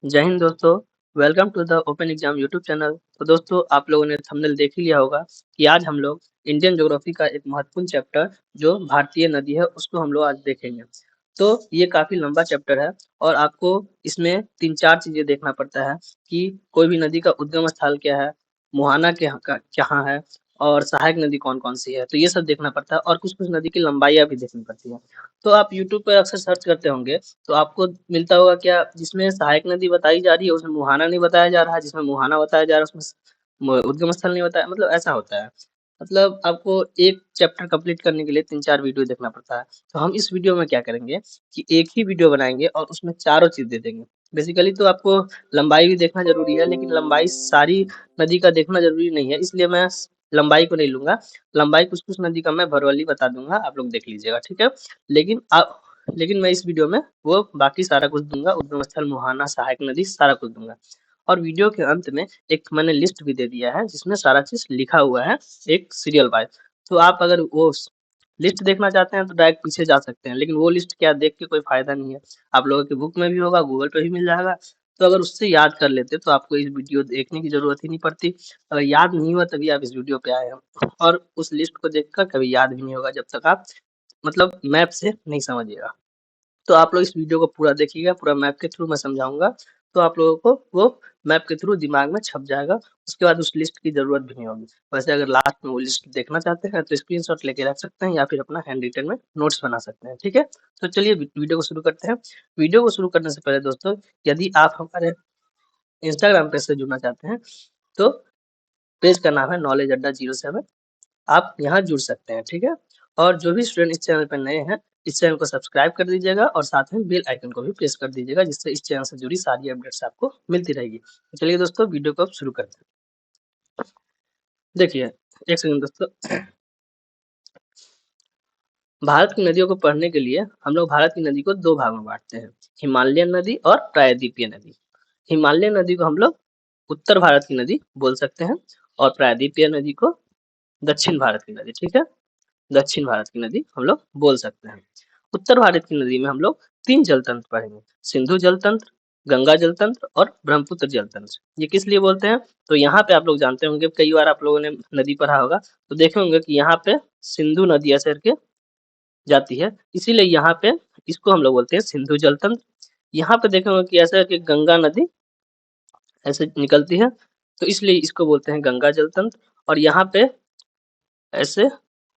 जय हिंद दोस्तों। Welcome to the open exam YouTube channel. तो दोस्तों, आप लोगों ने थंबनेल देख ही लिया होगा कि आज हम लोग इंडियन ज्योग्राफी का एक महत्वपूर्ण चैप्टर जो भारतीय नदी है उसको हम लोग आज देखेंगे। तो ये काफी लंबा चैप्टर है और आपको इसमें तीन चार चीजें देखना पड़ता है कि कोई भी नदी का उद्गम स्थल क्या है, मुहाना कहाँ है और सहायक नदी कौन कौन सी है। तो ये सब देखना पड़ता है और कुछ कुछ नदी की लंबाइयाँ भी देखनी पड़ती है। तो आप यूट्यूब पर अक्सर सर्च करते होंगे तो आपको मिलता होगा क्या, जिसमें सहायक नदी बताई जा रही है उसमें मुहाना नहीं बताया जा रहा है, जिसमें मुहाना बताया जा रहा है उसमें उद्गम स्थल नहीं बताया। मतलब ऐसा होता है। मतलब आपको एक चैप्टर कंप्लीट करने के लिए तीन चार वीडियो देखना पड़ता है। तो हम इस वीडियो में क्या करेंगे कि एक ही वीडियो बनाएंगे और उसमें चारों चीज दे देंगे। बेसिकली तो आपको लंबाई भी देखना जरूरी है, लेकिन लंबाई सारी नदी का देखना जरूरी नहीं है, इसलिए मैं लंबाई को नहीं लूंगा। लंबाई कुछ कुछ नदी का मैं भरवली बता दूंगा, आप लोग देख लीजिएगा, ठीक है। लेकिन आप लेकिन मैं इस वीडियो में वो बाकी सारा कुछ दूंगा, उद्गम स्थल, मुहाना, सहायक नदी, सारा कुछ दूंगा। और वीडियो के अंत में एक मैंने लिस्ट भी दे दिया है जिसमें सारा चीज लिखा हुआ है, एक सीरियल वाइज। तो आप अगर वो लिस्ट देखना चाहते हैं तो डायरेक्ट पीछे जा सकते हैं, लेकिन वो लिस्ट क्या देख के कोई फायदा नहीं है। आप लोगों की बुक में भी होगा, गूगल पे भी मिल जाएगा। तो अगर उससे याद कर लेते तो आपको इस वीडियो देखने की जरूरत ही नहीं पड़ती। अगर याद नहीं हुआ तभी आप इस वीडियो पे आए हैं, और उस लिस्ट को देखकर कभी याद भी नहीं होगा जब तक आप मतलब मैप से नहीं समझिएगा। तो आप लोग इस वीडियो को पूरा देखिएगा, पूरा मैप के थ्रू मैं समझाऊंगा। तो आप लोगों को वो मैप के थ्रू दिमाग में छप जाएगा। उसके बाद उस लिस्ट की जरूरत भी नहीं होगी। वैसे अगर लास्ट में वो लिस्ट देखना चाहते हैं तो स्क्रीनशॉट लेके रख सकते हैं या फिर अपना हैंड रिटन में नोट्स बना सकते हैं, ठीक है। तो चलिए वीडियो को शुरू करते हैं। वीडियो को शुरू करने से पहले दोस्तों, यदि आप हमारे इंस्टाग्राम पेज से जुड़ना चाहते हैं तो पेज का नाम है नॉलेज अड्डा 07। आप यहाँ जुड़ सकते हैं, ठीक है। और जो भी स्टूडेंट इस चैनल पर नए हैं, इस चैनल को सब्सक्राइब कर दीजिएगा और साथ में बेल आइकन को भी प्रेस कर दीजिएगा, जिससे इस चैनल से जुड़ी सारी अपडेट्स आपको मिलती रहेगी। तो चलिए दोस्तों, वीडियो को अब शुरू करते हैं। देखिए, एक सेकंड दोस्तों। भारत की नदियों को पढ़ने के लिए हम लोग भारत की नदी को दो भागों में बांटते हैं, हिमालयन नदी और प्रायद्वीपीय नदी। हिमालयन नदी को हम लोग उत्तर भारत की नदी बोल सकते हैं और प्रायद्वीपीय नदी को दक्षिण भारत की नदी, ठीक है। दक्षिण भारत की नदी हम लोग बोल सकते हैं। उत्तर भारत की नदी में हम लोग तीन जल तंत्र पढ़ेंगे, सिंधु जल तंत्र, गंगा जल तंत्र और ब्रह्मपुत्र जल तंत्र। ये किस लिए बोलते हैं? तो यहाँ पे आप लोग जानते होंगे, कई बार आप लोगों ने नदी पढ़ा होगा तो देखे होंगे कि यहाँ पे सिंधु नदी ऐसे करके जाती है, इसीलिए यहाँ पे इसको हम लोग बोलते हैं सिंधु जल तंत्र। यहाँ पे देखे होंगे कि ऐसे करके गंगा नदी ऐसे निकलती है, तो इसलिए इसको बोलते हैं गंगा जल तंत्र। और यहाँ पे ऐसे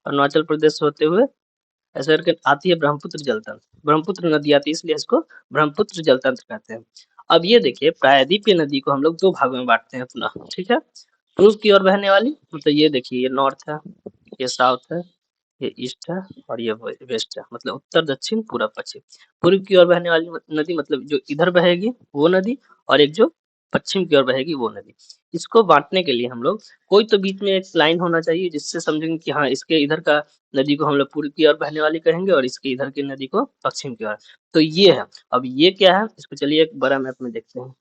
अरुणाचल प्रदेश होते हुए ऐसे करके आती है ब्रह्मपुत्र जल तंत्र। ब्रह्मपुत्र नदी आती है इसलिए इसको ब्रह्मपुत्र जल तंत्र कहते हैं। अब ये देखिए, प्रायद्वीपीय नदी को हम लोग दो भागों में बांटते हैं पुनः, ठीक है। पूर्व की ओर बहने वाली, मतलब ये देखिए, ये नॉर्थ है, ये साउथ है, ये ईस्ट है और ये वेस्ट है, मतलब उत्तर दक्षिण पूरब पश्चिम। पूर्व की ओर बहने वाली नदी मतलब जो इधर बहेगी वो नदी, और एक जो पश्चिम की ओर बहेगी वो नदी। इसको बांटने के लिए हम लोग कोई तो बीच में एक लाइन होना चाहिए जिससे समझेंगे कि हाँ, इसके इधर का नदी को हम लोग पूर्व की ओर बहने वाली कहेंगे और इसके इधर की नदी को पश्चिम की ओर। तो ये है। अब ये क्या है, इसको चलिए एक बड़ा मैप में देखते हैं।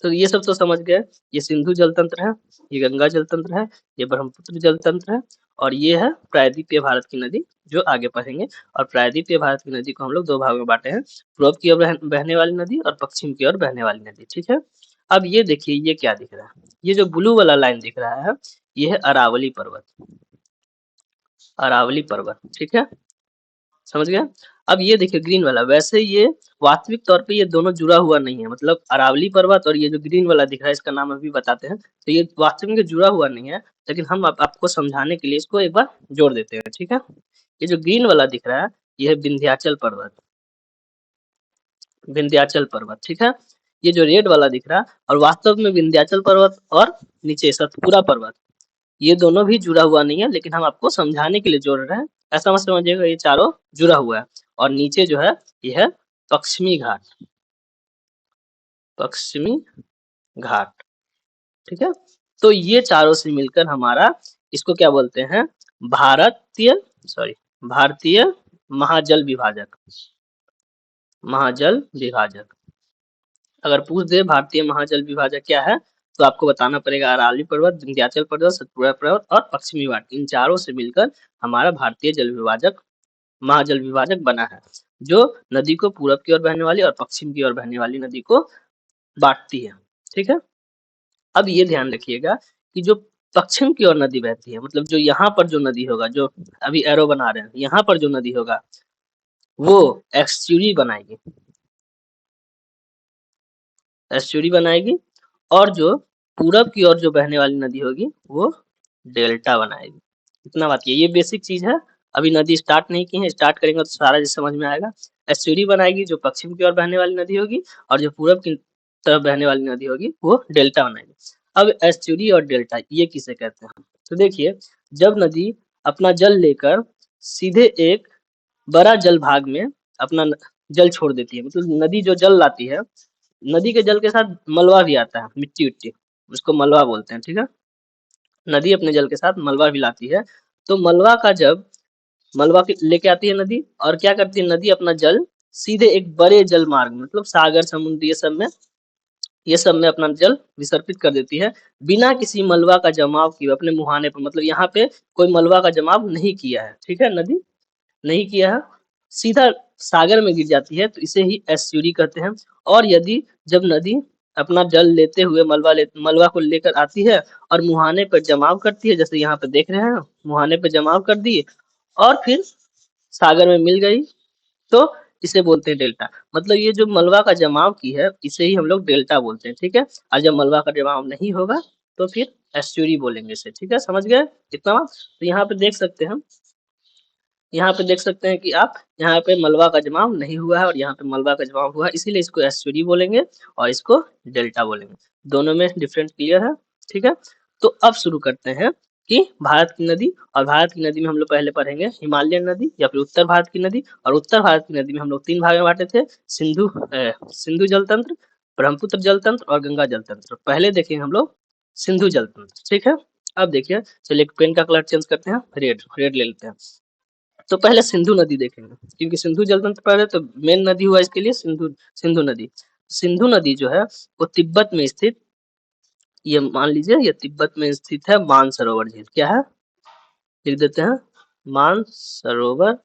तो ये सब तो समझ गए। ये सिंधु जल तंत्र है, ये गंगा जल तंत्र है, ये ब्रह्मपुत्र जल तंत्र है, और ये है प्रायद्वीपीय भारत की नदी जो आगे पढ़ेंगे। और प्रायद्वीपीय भारत की नदी को हम लोग दो भागों में बांटे हैं, पूर्व की ओर बहने वाली नदी और पश्चिम की ओर बहने वाली नदी, ठीक है। अब ये देखिए, ये क्या दिख रहा है, ये जो ब्लू वाला लाइन दिख रहा है, ये है अरावली पर्वत। अरावली पर्वत, ठीक है, समझ गए। अब ये देखिए ग्रीन वाला, वैसे ये वास्तविक तौर पे ये दोनों जुड़ा हुआ नहीं है, मतलब अरावली पर्वत और ये जो ग्रीन वाला दिख रहा है, इसका नाम अभी बताते हैं। तो ये वास्तविक में जुड़ा हुआ नहीं है, लेकिन हम आपको समझाने के लिए इसको एक बार जोड़ देते हैं, ठीक है। ये जो ग्रीन वाला दिख रहा है, ये है विंध्याचल पर्वत। विंध्याचल पर्वत, ठीक है। ये जो रेड वाला दिख रहा है, और वास्तव में विंध्याचल पर्वत और नीचे सतपुरा पर्वत, ये दोनों भी जुड़ा हुआ नहीं है, लेकिन हम आपको समझाने के लिए जोड़ रहे हैं। ऐसा मत समझिएगा ये चारों जुड़ा हुआ है। और नीचे जो है ये है पश्चिमी घाट। पश्चिमी घाट, ठीक है। तो ये चारों से मिलकर हमारा, इसको क्या बोलते हैं, भारतीय सॉरी भारतीय महाजल विभाजक। महाजल विभाजक। अगर पूछ दे भारतीय महाजल विभाजक क्या है, तो आपको बताना पड़ेगा अरावली पर्वत, विंध्याचल पर्वत, सतपुड़ा पर्वत और पश्चिमी घाट। इन चारों से मिलकर हमारा भारतीय जल विभाजक, महाजल विभाजक बना है। जो नदी को पूरब की ओर बहने वाली और पश्चिम की ओर बहने वाली नदी को बांटती है। ठीक है, अब ये ध्यान रखिएगा कि जो पश्चिम की ओर नदी बहती है, मतलब जो यहाँ पर जो नदी होगा, जो अभी एरो बना रहे हैं, यहाँ पर जो नदी होगा वो एस्चुरी बनाएगी, एस्चुरी बनाएगी, और जो पूरब की ओर जो बहने वाली नदी होगी वो डेल्टा बनाएगी। इतना बात ये बेसिक चीज है। अभी नदी स्टार्ट नहीं की है, स्टार्ट करेंगे तो सारा चीज समझ में आएगा। एस्चुरी बनाएगी जो पश्चिम की ओर बहने वाली नदी होगी, और जो पूरब की तरफ बहने वाली नदी होगी वो डेल्टा बनाएगी। अब एस्चुरी और डेल्टा ये किसे कहते हैं? तो देखिए, जब नदी अपना जल लेकर सीधे एक बड़ा जल भाग में अपना जल छोड़ देती है, मतलब नदी जो जल लाती है, नदी के जल के साथ मलबा भी आता है, मिट्टी विट्टी, उसको मलबा बोलते हैं। ठीक है, नदी अपने जल के साथ मलबा भी लाती है। तो मलबा का जब मलबा लेके आती है नदी, और क्या करती है नदी अपना जल सीधे एक बड़े जल मार्ग, मतलब सागर समुद्र ये सब में अपना जल विसर्पित कर देती है, बिना किसी मलबा का जमाव किए अपने मुहाने पर, मतलब यहाँ पे कोई मलबा का जमाव नहीं किया है। ठीक है, नदी नहीं किया है, सीधा सागर में गिर जाती है, तो इसे ही एस्चुरी कहते हैं। और यदि जब नदी अपना जल लेते हुए मलबा को लेकर आती है और मुहाने पर जमाव करती है, जैसे यहाँ पे देख रहे हैं, मुहाने पर जमाव कर दी और फिर सागर में मिल गई, तो इसे बोलते हैं डेल्टा। मतलब ये जो मलबा का जमाव की है, इसे ही हम लोग डेल्टा बोलते हैं। ठीक है, और जब मलबा का जमाव नहीं होगा तो फिर एस्चुरी बोलेंगे इसे। ठीक है, समझ गए इतना बात? तो यहाँ पे देख सकते हैं, यहाँ पे देख सकते हैं कि आप यहाँ पे मलबा का जमाव नहीं हुआ है और यहाँ पे मलबा का जमाव हुआ है, इसीलिए इसको एस्चुरी बोलेंगे और इसको डेल्टा बोलेंगे। दोनों में डिफरेंस क्लियर है? ठीक है, तो अब शुरू करते हैं कि भारत की नदी, और भारत की नदी में हम लोग पहले पढ़ेंगे हिमालयन नदी या फिर उत्तर भारत की नदी। और उत्तर भारत की नदी में हम लोग 3 भाग में बांटे थे, सिंधु जल तंत्र, ब्रह्मपुत्र जल तंत्र और गंगा जल तंत्र। पहले देखेंगे हम लोग सिंधु जल तंत्र। ठीक है, अब देखिए, चलिए पेन का कलर चेंज करते हैं, रेड रेड ले लेते हैं। तो पहले सिंधु नदी देखेंगे, क्योंकि सिंधु जल तंत्र पहले तो मेन नदी हुआ इसके लिए सिंधु सिंधु नदी। सिंधु नदी जो है वो तिब्बत में स्थित, ये मान लीजिए ये तिब्बत में स्थित है मानसरोवर झील। क्या है? लिख देते हैं, मानसरोवर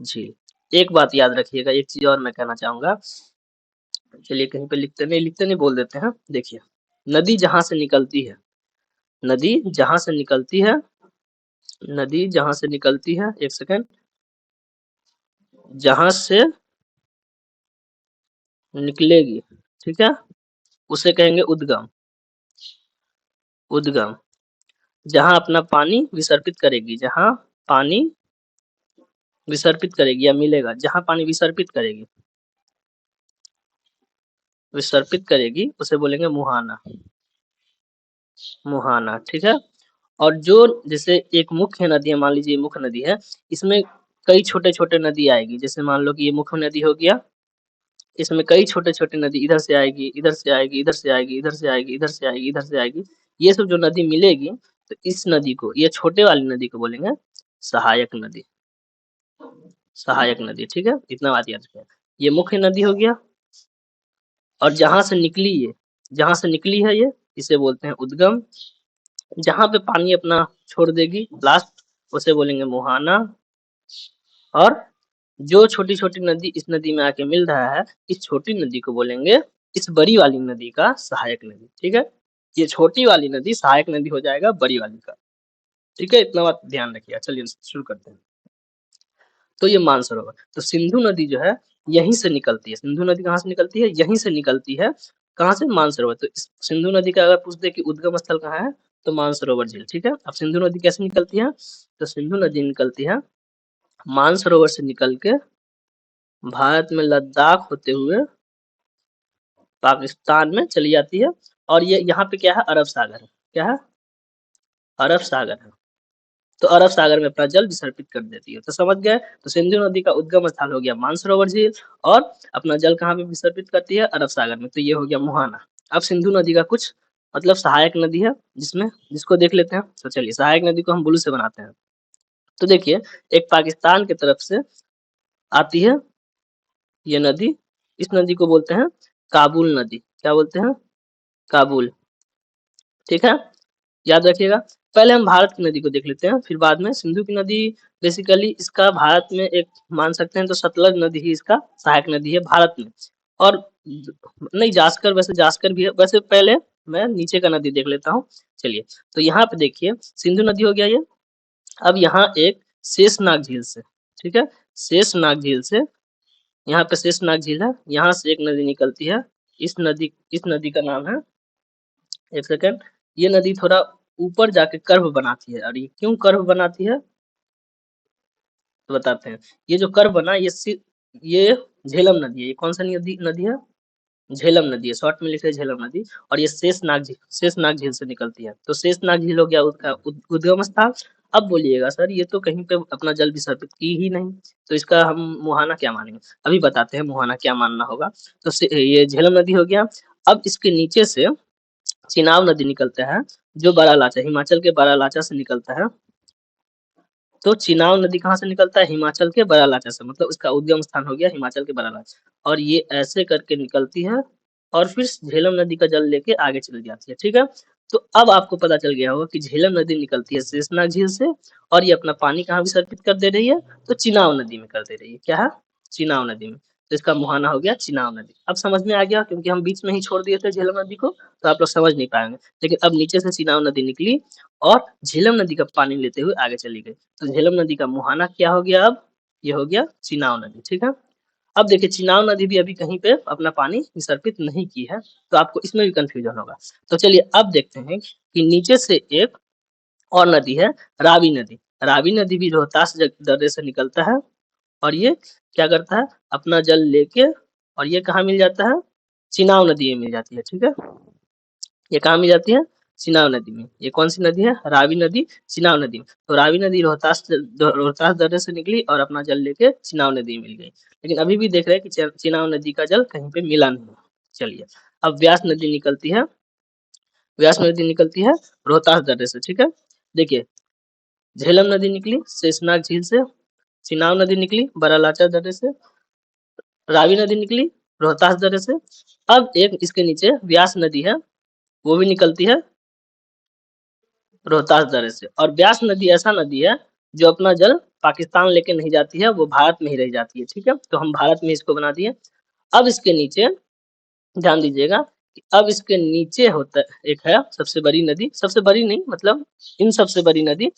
झील। एक बात याद रखिएगा, एक चीज और मैं कहना चाहूंगा, चलिए कहीं पे लिखते नहीं बोल देते हैं। देखिए, नदी जहां से निकलती है, नदी जहां से निकलती है, नदी जहां से निकलती है, एक सेकेंड, जहां से निकलेगी, ठीक है, उसे कहेंगे उद्गम। उद्गम, जहां अपना पानी विसर्पित करेगी, जहां पानी विसर्पित करेगी या मिलेगा, जहां पानी विसर्पित करेगी, विसर्पित करेगी उसे बोलेंगे मुहाना। मुहाना, ठीक है। और जो जैसे एक मुख्य नदी है, मान लीजिए मुख्य नदी है, इसमें कई छोटे छोटे नदी आएगी। जैसे मान लो कि ये मुख्य नदी हो गया, इसमें कई छोटे छोटे नदी इधर से आएगी, इधर से आएगी, इधर से आएगी, इधर से आएगी, इधर से आएगी, इधर से आएगी। ये सब जो नदी मिलेगी, तो इस नदी को, ये छोटे वाली नदी को बोलेंगे सहायक नदी। सहायक नदी, ठीक है, इतना बात याद रखिए। ये मुख्य नदी हो गया, और जहां से निकली, ये जहां से निकली है ये, इसे बोलते हैं उद्गम। जहां पे पानी अपना छोड़ देगी लास्ट, उसे बोलेंगे मुहाना। और जो छोटी छोटी नदी इस नदी में आके मिल रहा है, इस छोटी नदी को बोलेंगे इस बड़ी वाली नदी का सहायक नदी। ठीक है, ये छोटी वाली नदी सहायक नदी हो जाएगा बड़ी वाली का। ठीक है, इतना बात ध्यान रखिए। चलिए शुरू करते हैं। तो ये मानसरोवर, तो सिंधु नदी जो है यहीं से निकलती है। सिंधु नदी कहाँ से निकलती है? यहीं से निकलती है। कहाँ से? मानसरोवर। तो इस सिंधु नदी का अगर पूछ दे कि उद्गम स्थल कहाँ है, तो मानसरोवर झील। ठीक है, अब सिंधु नदी कैसे निकलती है? तो सिंधु नदी निकलती है मानसरोवर से निकल के भारत में लद्दाख होते हुए पाकिस्तान में चली जाती है। और ये यहाँ पे क्या है? अरब सागर है। क्या है? अरब सागर है। तो अरब सागर में अपना जल विसर्पित कर देती है। तो समझ गए? तो सिंधु नदी का उद्गम स्थल हो गया मानसरोवर झील, और अपना जल कहाँ पे विसर्पित करती है? अरब सागर में। तो ये हो गया मुहाना। अब सिंधु नदी का कुछ मतलब सहायक नदी है, जिसको देख लेते हैं। तो चलिए, सहायक नदी को हम ब्लू से बनाते हैं। तो देखिए, एक पाकिस्तान की तरफ से आती है ये नदी, इस नदी को बोलते हैं काबुल नदी। क्या बोलते हैं? काबुल। ठीक है, याद रखिएगा। पहले हम भारत की नदी को देख लेते हैं, फिर बाद में सिंधु की नदी। बेसिकली इसका भारत में एक मान सकते हैं तो सतलज नदी ही इसका सहायक नदी है भारत में। और नहीं, जास्कर, वैसे जास्कर भी है। वैसे पहले मैं नीचे का नदी देख लेता हूँ। चलिए, तो यहाँ पे देखिए सिंधु नदी हो गया ये। अब यहाँ एक शेषनाग झील से, ठीक है, शेषनाग झील से, यहाँ पे शेषनाग झील है, यहाँ से एक नदी निकलती है। इस नदी का नाम है, एक सेकंड, ये नदी थोड़ा ऊपर जाके कर्व बनाती है। और ये क्यों कर्व बनाती है तो बताते हैं। ये जो कर्व बना, ये झेलम नदी है। ये कौन सा नदी है? झेलम नदी है, शॉर्ट में लिखे हैं झेलम नदी। और ये शेषनाग झील से निकलती है। तो शेषनाग झील हो गया उसका उद्गम स्थल। अब बोलिएगा सर ये तो कहीं पे अपना जल विसर्जित की ही नहीं, तो इसका हम मुहाना क्या मानेंगे? अभी बताते हैं मुहाना क्या मानना होगा। तो ये झेलम नदी हो गया। अब इसके नीचे से चिनाब नदी निकलता है, जो बारालाचा, हिमाचल के बारालाचा से निकलता है। तो चिनाब नदी कहाँ से निकलता है? हिमाचल के बारालाचा से, मतलब इसका उद्गम स्थान हो गया हिमाचल के बारालाचा। और ये ऐसे करके निकलती है और फिर झेलम नदी का जल लेके आगे चली जाती है, ठीक है। तो अब आपको पता चल गया होगा कि झेलम नदी निकलती है शेषनाग झील से, और ये अपना पानी कहाँ विसर्जित कर दे रही है? तो चिनाब नदी में कर दे रही है। क्या है? चिनाब नदी में। तो इसका मुहाना हो गया चिनाब नदी। अब समझ में आ गया, क्योंकि हम बीच में ही छोड़ दिए थे झेलम नदी को, तो आप लोग समझ नहीं पाएंगे। लेकिन अब नीचे से चिनाब नदी निकली और झेलम नदी का पानी लेते हुए आगे चली गई। तो झेलम नदी का मुहाना क्या हो गया? अब ये हो गया चिनाब नदी, ठीक है। अब देखिए चिनाब नदी भी अभी कहीं पे अपना पानी विसर्पित नहीं की है, तो आपको इसमें भी कंफ्यूजन होगा। तो चलिए अब देखते हैं कि नीचे से एक और नदी है, रावी नदी। रावी नदी भी रोहतास दर्रे से निकलता है, और ये क्या करता है? अपना जल लेके, और ये कहाँ मिल जाता है? चिनाब नदी में मिल जाती है, ठीक है। ये कहाँ मिल जाती है? चिनाब नदी में। ये कौन सी नदी है? रावी नदी, चिनाब नदी में। तो रावी नदी रोहतास दर्रे से निकली और अपना जल लेके चिनाब नदी में मिल गई। लेकिन अभी भी देख रहे हैं कि चिनाब नदी का जल कहीं पे मिला नहीं। चलिए, अब व्यास नदी निकलती है रोहतास दर्रे से, ठीक है। देखिए, झेलम नदी निकली शेषनाग झील से, चिनाब नदी निकली बरालाचा दर्रे से, रावी नदी निकली रोहतास दर्रे से। अब एक इसके नीचे व्यास नदी है, वो भी निकलती है रोहतास दर्रे से। और व्यास नदी ऐसा नदी है जो अपना जल पाकिस्तान लेके नहीं जाती है, वो भारत में ही रह जाती है, ठीक है। तो हम भारत में इसको बना दिए। अब इसके नीचे ध्यान दीजिएगा कि अब इसके नीचे होता एक है सबसे बड़ी नदी, सबसे बड़ी नहीं मतलब इन सबसे बड़ी नदी,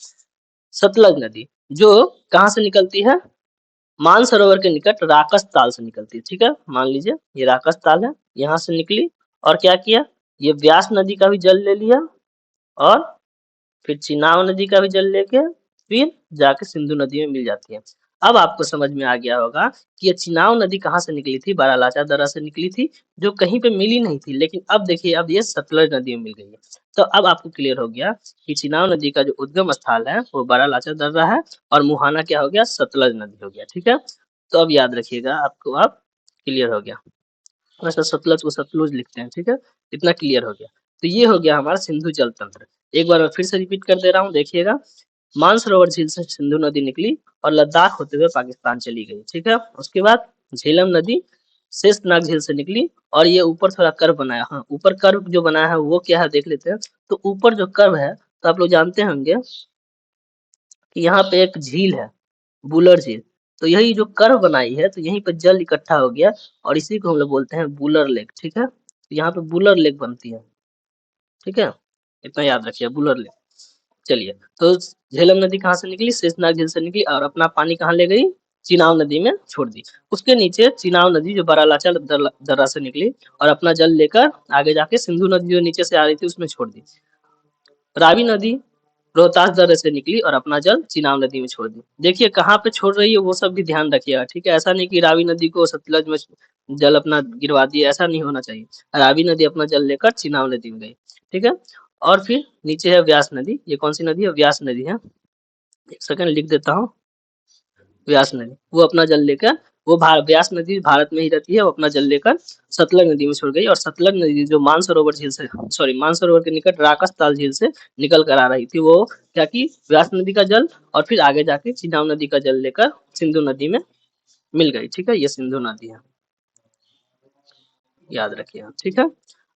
सतलज नदी, जो कहाँ से निकलती है? मानसरोवर के निकट राकस ताल से निकलती है, ठीक है। मान लीजिए ये राकस ताल है, यहाँ से निकली और क्या किया? ये व्यास नदी का भी जल ले लिया, और फिर चिनाब नदी का भी जल लेके फिर जाके सिंधु नदी में मिल जाती है। अब आपको समझ में आ गया होगा कि ये चिनाब नदी कहाँ से निकली थी? बारालाचा दर्रा से निकली थी, जो कहीं पे मिली नहीं थी। लेकिन अब देखिए, अब ये सतलज नदी में मिल गई है। तो अब आपको क्लियर हो गया कि चिनाब नदी का जो उद्गम स्थल है वो बारालाचा दर्रा है, और मुहाना क्या हो गया? सतलज नदी हो गया, ठीक है। तो अब याद रखिएगा, आपको अब क्लियर हो गया। वैसे सतलज को सतलुज लिखते हैं, ठीक है। इतना क्लियर हो गया। तो ये हो गया हमारा सिंधु जल तंत्र। एक बार मैं फिर से रिपीट कर दे रहा हूँ, देखिएगा। मानसरोवर झील से सिंधु नदी निकली और लद्दाख होते हुए पाकिस्तान चली गई, ठीक है। उसके बाद झेलम नदी शेषनाग झील से निकली, और ये ऊपर थोड़ा कर्व बनाया। हाँ, ऊपर कर्व जो बनाया है वो क्या है देख लेते हैं। तो ऊपर जो कर्व है, तो आप लोग जानते होंगे कि यहाँ पे एक झील है, बुलर झील। तो यही जो कर्व बनाई है, तो यहीं पे जल इकट्ठा हो गया, और इसी को हम लोग बोलते हैं बुलर लेक, ठीक है। तो यहाँ पे बुलर लेक बनती है, ठीक है। इतना याद रखिए, बुलर लेक। चलिए, तो झेलम नदी कहाँ से निकली? शेषनाग झील से निकली, और अपना पानी कहाँ ले गई? चिनाब नदी में छोड़ दी। उसके नीचे चिनाब नदी जो बारालाचा दर्रा से निकली और अपना जल लेकर आगे जाके सिंधु नदी जो नीचे से आ रही थी उसमें छोड़ दी। रावी नदी रोहतास दर्रे से निकली और अपना जल चिनाब नदी में छोड़ दी। देखिए कहाँ पे छोड़ रही है वो सब भी ध्यान रखिएगा, ठीक है। ऐसा नहीं कि रावी नदी को सतलज में जल अपना गिरवा दिया, ऐसा नहीं होना चाहिए। रावी नदी अपना जल लेकर चिनाब नदी में गई, ठीक है। और फिर नीचे है व्यास नदी। ये कौन सी नदी है? व्यास नदी है। एक सेकंड लिख देता हूँ, व्यास नदी। वो अपना जल लेकर, व्यास नदी भारत में ही रहती है, वो अपना जल लेकर सतलज नदी में छोड़ गई। और सतलज नदी जो मानसरोवर झील से, सॉरी, मानसरोवर के निकट राकस ताल झील से निकल कर आ रही थी, वो क्या की? व्यास नदी का जल, और फिर आगे जाके चिनाब नदी का जल लेकर सिंधु नदी में मिल गई, ठीक है। ये सिंधु नदी है, याद रखिए, ठीक है।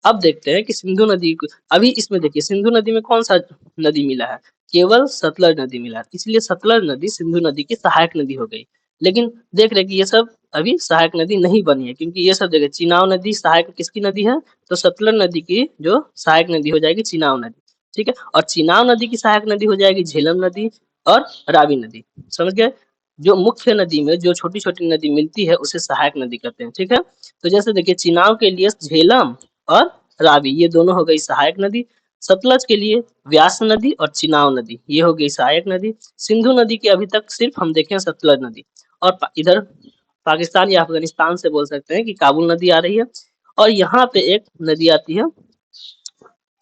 अब देखते हैं कि सिंधु नदी अभी इसमें देखिए सिंधु नदी में कौन सा नदी मिला है, केवल सतलज नदी मिला है, इसलिए सतलज नदी सिंधु नदी की सहायक नदी हो गई। लेकिन देख रहे कि ये सब अभी सहायक नदी नहीं बनी है, क्योंकि ये सब जगह चिनाव नदी सहायक किसकी नदी है, तो सतलज नदी की जो सहायक नदी हो जाएगी चिनाव नदी। ठीक है, और चिनाव नदी की सहायक नदी हो जाएगी झेलम नदी और रावी नदी। समझ गए, जो मुख्य नदी में जो छोटी छोटी नदी मिलती है उसे सहायक नदी कहते हैं। ठीक है, तो जैसे देखिए चिनाव के लिए झेलम और रावी ये दोनों हो गई सहायक नदी, सतलज के लिए व्यास नदी और चिनाव नदी ये हो गई सहायक नदी, सिंधु नदी की अभी तक सिर्फ हम देखें सतलज नदी, और इधर पाकिस्तान या अफगानिस्तान से बोल सकते हैं कि काबुल नदी आ रही है, और यहाँ पे एक नदी आती है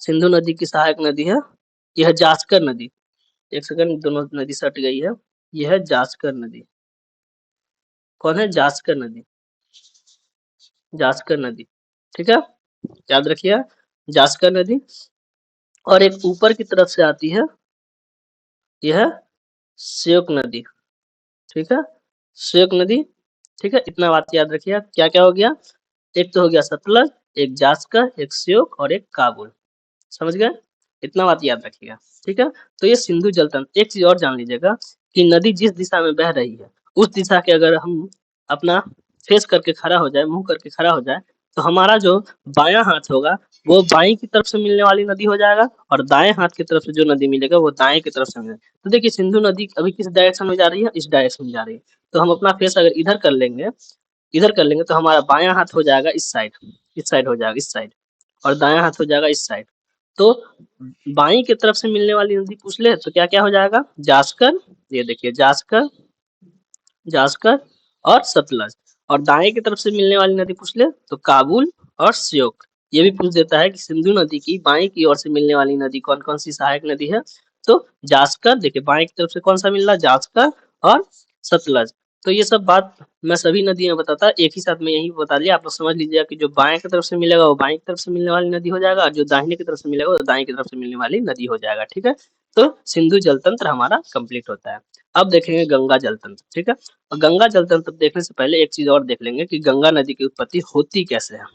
सिंधु नदी की सहायक नदी है, यह जास्कर नदी। एक सेकंड, दोनों नदी सट गई है, यह है जास्कर नदी। कौन है, जास्कर नदी, जास्कर नदी। ठीक है, याद रखिए जास्कर नदी। और एक ऊपर की तरफ से आती है, यह श्योक नदी। ठीक है, श्योक नदी। ठीक है, इतना बात याद रखिए। क्या क्या हो गया, एक तो हो गया सतलज, एक जास्कर, एक श्योक और एक काबुल। समझ गए, इतना बात याद रखिएगा। ठीक है, तो ये सिंधु जल तंत्र। एक चीज और जान लीजिएगा कि नदी जिस दिशा में बह रही है उस दिशा के अगर हम अपना फेस करके खड़ा हो जाए, मुंह करके खड़ा हो जाए, तो हमारा जो बायां हाथ होगा वो बाईं की तरफ से मिलने वाली नदी हो जाएगा, और दाएं हाथ की तरफ से जो नदी मिलेगा वो दाएं की तरफ से मिलेगा। तो देखिए सिंधु नदी अभी किस डायरेक्शन में जा रही है, इस डायरेक्शन में जा रही है। तो हम अपना फेस अगर इधर कर लेंगे तो हमारा बायां हाथ हो जाएगा इस साइड हो जाएगा इस साइड, और दायां हाथ हो जाएगा इस साइड। तो बाई की तरफ से मिलने वाली नदी पूछ ले तो क्या क्या हो जाएगा, जास्कर, ये देखिए जास्कर, जास्कर और सतलज। और दाएं की तरफ से मिलने वाली नदी पूछ ले तो काबुल और श्योक। ये भी पूछ देता है कि सिंधु नदी की बाएं की ओर से मिलने वाली नदी कौन कौन सी सहायक नदी है, तो जास्कर, देखिए बाएं की तरफ से कौन सा मिल रहा है, जास्कर और सतलज। तो ये सब बात मैं सभी नदियां बताता एक ही साथ में यही बता दिया, आप लोग समझ लीजिएगा कि जो बाएं की तरफ से मिलेगा वो बाएं की तरफ से मिलने वाली नदी हो जाएगा, और जो दाहिने की तरफ से मिलेगा वो दाएं की तरफ से मिलने वाली नदी हो जाएगा। ठीक है, तो सिंधु जल तंत्र हमारा कंप्लीट होता है। अब देखेंगे गंगा जल तंत्र। ठीक है, और गंगा जल तंत्र देखने से पहले एक चीज और देख लेंगे कि गंगा नदी की उत्पत्ति होती कैसे है।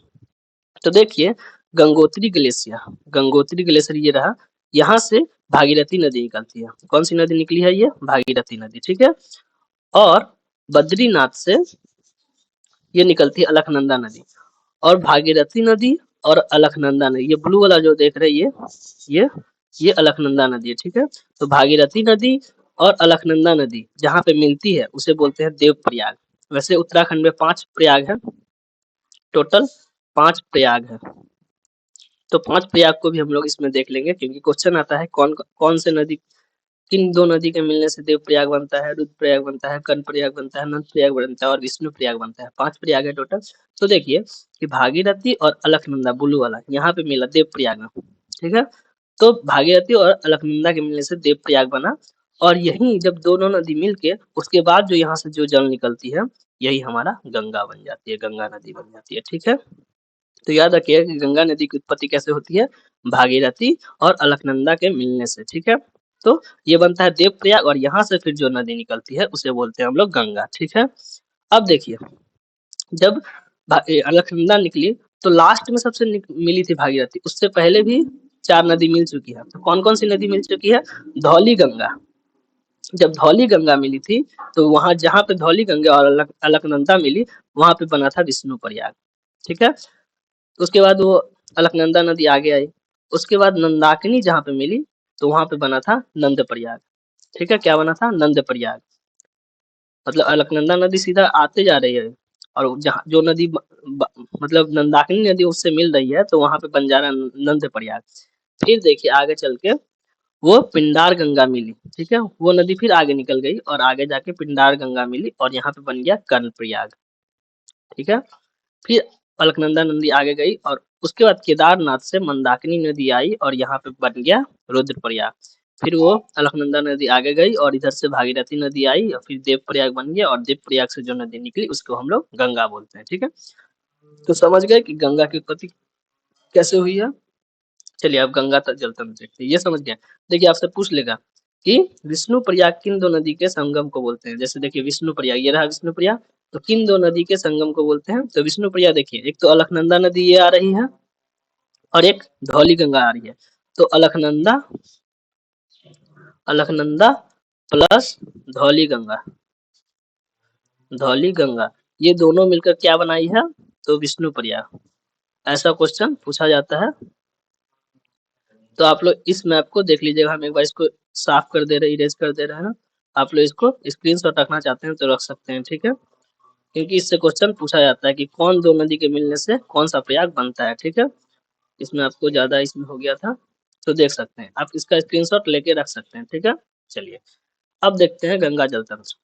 तो देखिए गंगोत्री ग्लेशियर ये रहा, यहाँ से भागीरथी नदी निकलती है। कौन सी नदी निकली है, ये भागीरथी नदी। ठीक है, और बद्रीनाथ से ये निकलती है अलकनंदा नदी, और भागीरथी नदी और अलकनंदा नदी, ये ब्लू वाला जो देख रहे हैं ये अलकनंदा नदी है। ठीक है, तो भागीरथी नदी और अलकनंदा नदी जहाँ पे मिलती है उसे बोलते हैं देवप्रयाग। वैसे उत्तराखंड में 5 प्रयाग है, टोटल 5 प्रयाग है। तो 5 प्रयाग को भी हम लोग इसमें देख लेंगे, क्योंकि क्वेश्चन आता है कौन कौन से नदी, किन दो नदी के मिलने से देव प्रयाग बनता है, रुद्र प्रयाग बनता है, कर्ण प्रयाग बनता है, नंद प्रयाग बनता है और विष्णु प्रयाग बनता है। 5 प्रयाग है टोटल। तो देखिए कि भागीरथी और अलकनंदा ब्लू वाला यहाँ पे मिला देव प्रयाग में। ठीक है, तो भागीरथी और अलकनंदा के मिलने से देव प्रयाग बना, और यही जब दोनों नदी मिलके उसके बाद जो यहाँ से जो जल निकलती है यही हमारा गंगा बन जाती है, गंगा नदी बन जाती है। ठीक है, तो याद रखिए कि गंगा नदी की उत्पत्ति कैसे होती है, भागीरथी और अलकनंदा के मिलने से। ठीक है, तो ये बनता है देवप्रयाग, और यहाँ से फिर जो नदी निकलती है उसे बोलते हैं हम लोग गंगा। ठीक है, अब देखिए जब अलकनंदा निकली तो लास्ट में सबसे मिली थी भागीरथी, उससे पहले भी 4 नदी मिल चुकी है। तो कौन कौन सी नदी मिल चुकी है, धौली गंगा। जब धौली गंगा मिली थी तो वहां जहाँ पे धौली गंगा और अलकनंदा मिली वहां पे बना था विष्णु प्रयाग। ठीक है, उसके बाद वो अलकनंदा नदी आगे आई, उसके बाद नंदाकिनी जहाँ पे मिली तो वहां पे बना था नंद प्रयाग। ठीक है, क्या बना था, नंद प्रयाग। मतलब अलकनंदा नदी सीधा आते जा रही है, और जहाँ जो नदी मतलब नंदाकिनी नदी उससे मिल रही है तो वहां पे बन जा रहा है नंद प्रयाग। फिर देखिए आगे चल के वो पिंडार गंगा मिली। ठीक है, वो नदी फिर आगे निकल गई और आगे जाके पिंडार गंगा मिली और यहाँ पे बन गया कर्ण प्रयाग। ठीक है, फिर अलकनंदा नदी आगे गई और उसके बाद केदारनाथ से मंदाकिनी नदी आई और यहाँ पे बन गया रुद्रप्रयाग। फिर वो अलकनंदा नदी आगे गई और इधर से भागीरथी नदी आई और फिर देवप्रयाग बन गया, और देवप्रयाग से जो नदी निकली उसको हम लोग गंगा बोलते हैं। ठीक है, तो समझ गए कि गंगा की उत्पत्ति कैसे हुई है। चलिए अब गंगा तक जल तंत्र देखते हैं, ये समझ गए। देखिए आपसे पूछ लेगा कि विष्णु प्रयाग किन दो नदी के संगम को बोलते हैं। जैसे देखिए विष्णु प्रयाग, ये रहा विष्णु प्रयाग, तो किन दो नदी के संगम को बोलते हैं, तो विष्णु प्रयाग देखिए एक तो अलकनंदा नदी ये आ रही है, और एक धौली गंगा आ रही है। तो अलकनंदा अलकनंदा प्लस धौली गंगा, धौली गंगा, ये दोनों मिलकर क्या बनाई है? तो विष्णु प्रयाग। ऐसा क्वेश्चन पूछा जाता है। तो आप लोग इस मैप को देख लीजिएगा, हम एक बार इसको साफ कर दे रहे, इरेज कर दे रहे हैं। आप लोग इसको स्क्रीनशॉट रखना चाहते हैं तो रख सकते हैं, ठीक है, क्योंकि इससे क्वेश्चन पूछा जाता है कि कौन दो नदी के मिलने से कौन सा प्रयाग बनता है, ठीक है। इसमें आपको ज्यादा इसमें हो गया था तो देख सकते हैं, आप इसका स्क्रीनशॉट लेके रख सकते हैं, ठीक है। चलिए अब देखते हैं गंगा जल तंत्र।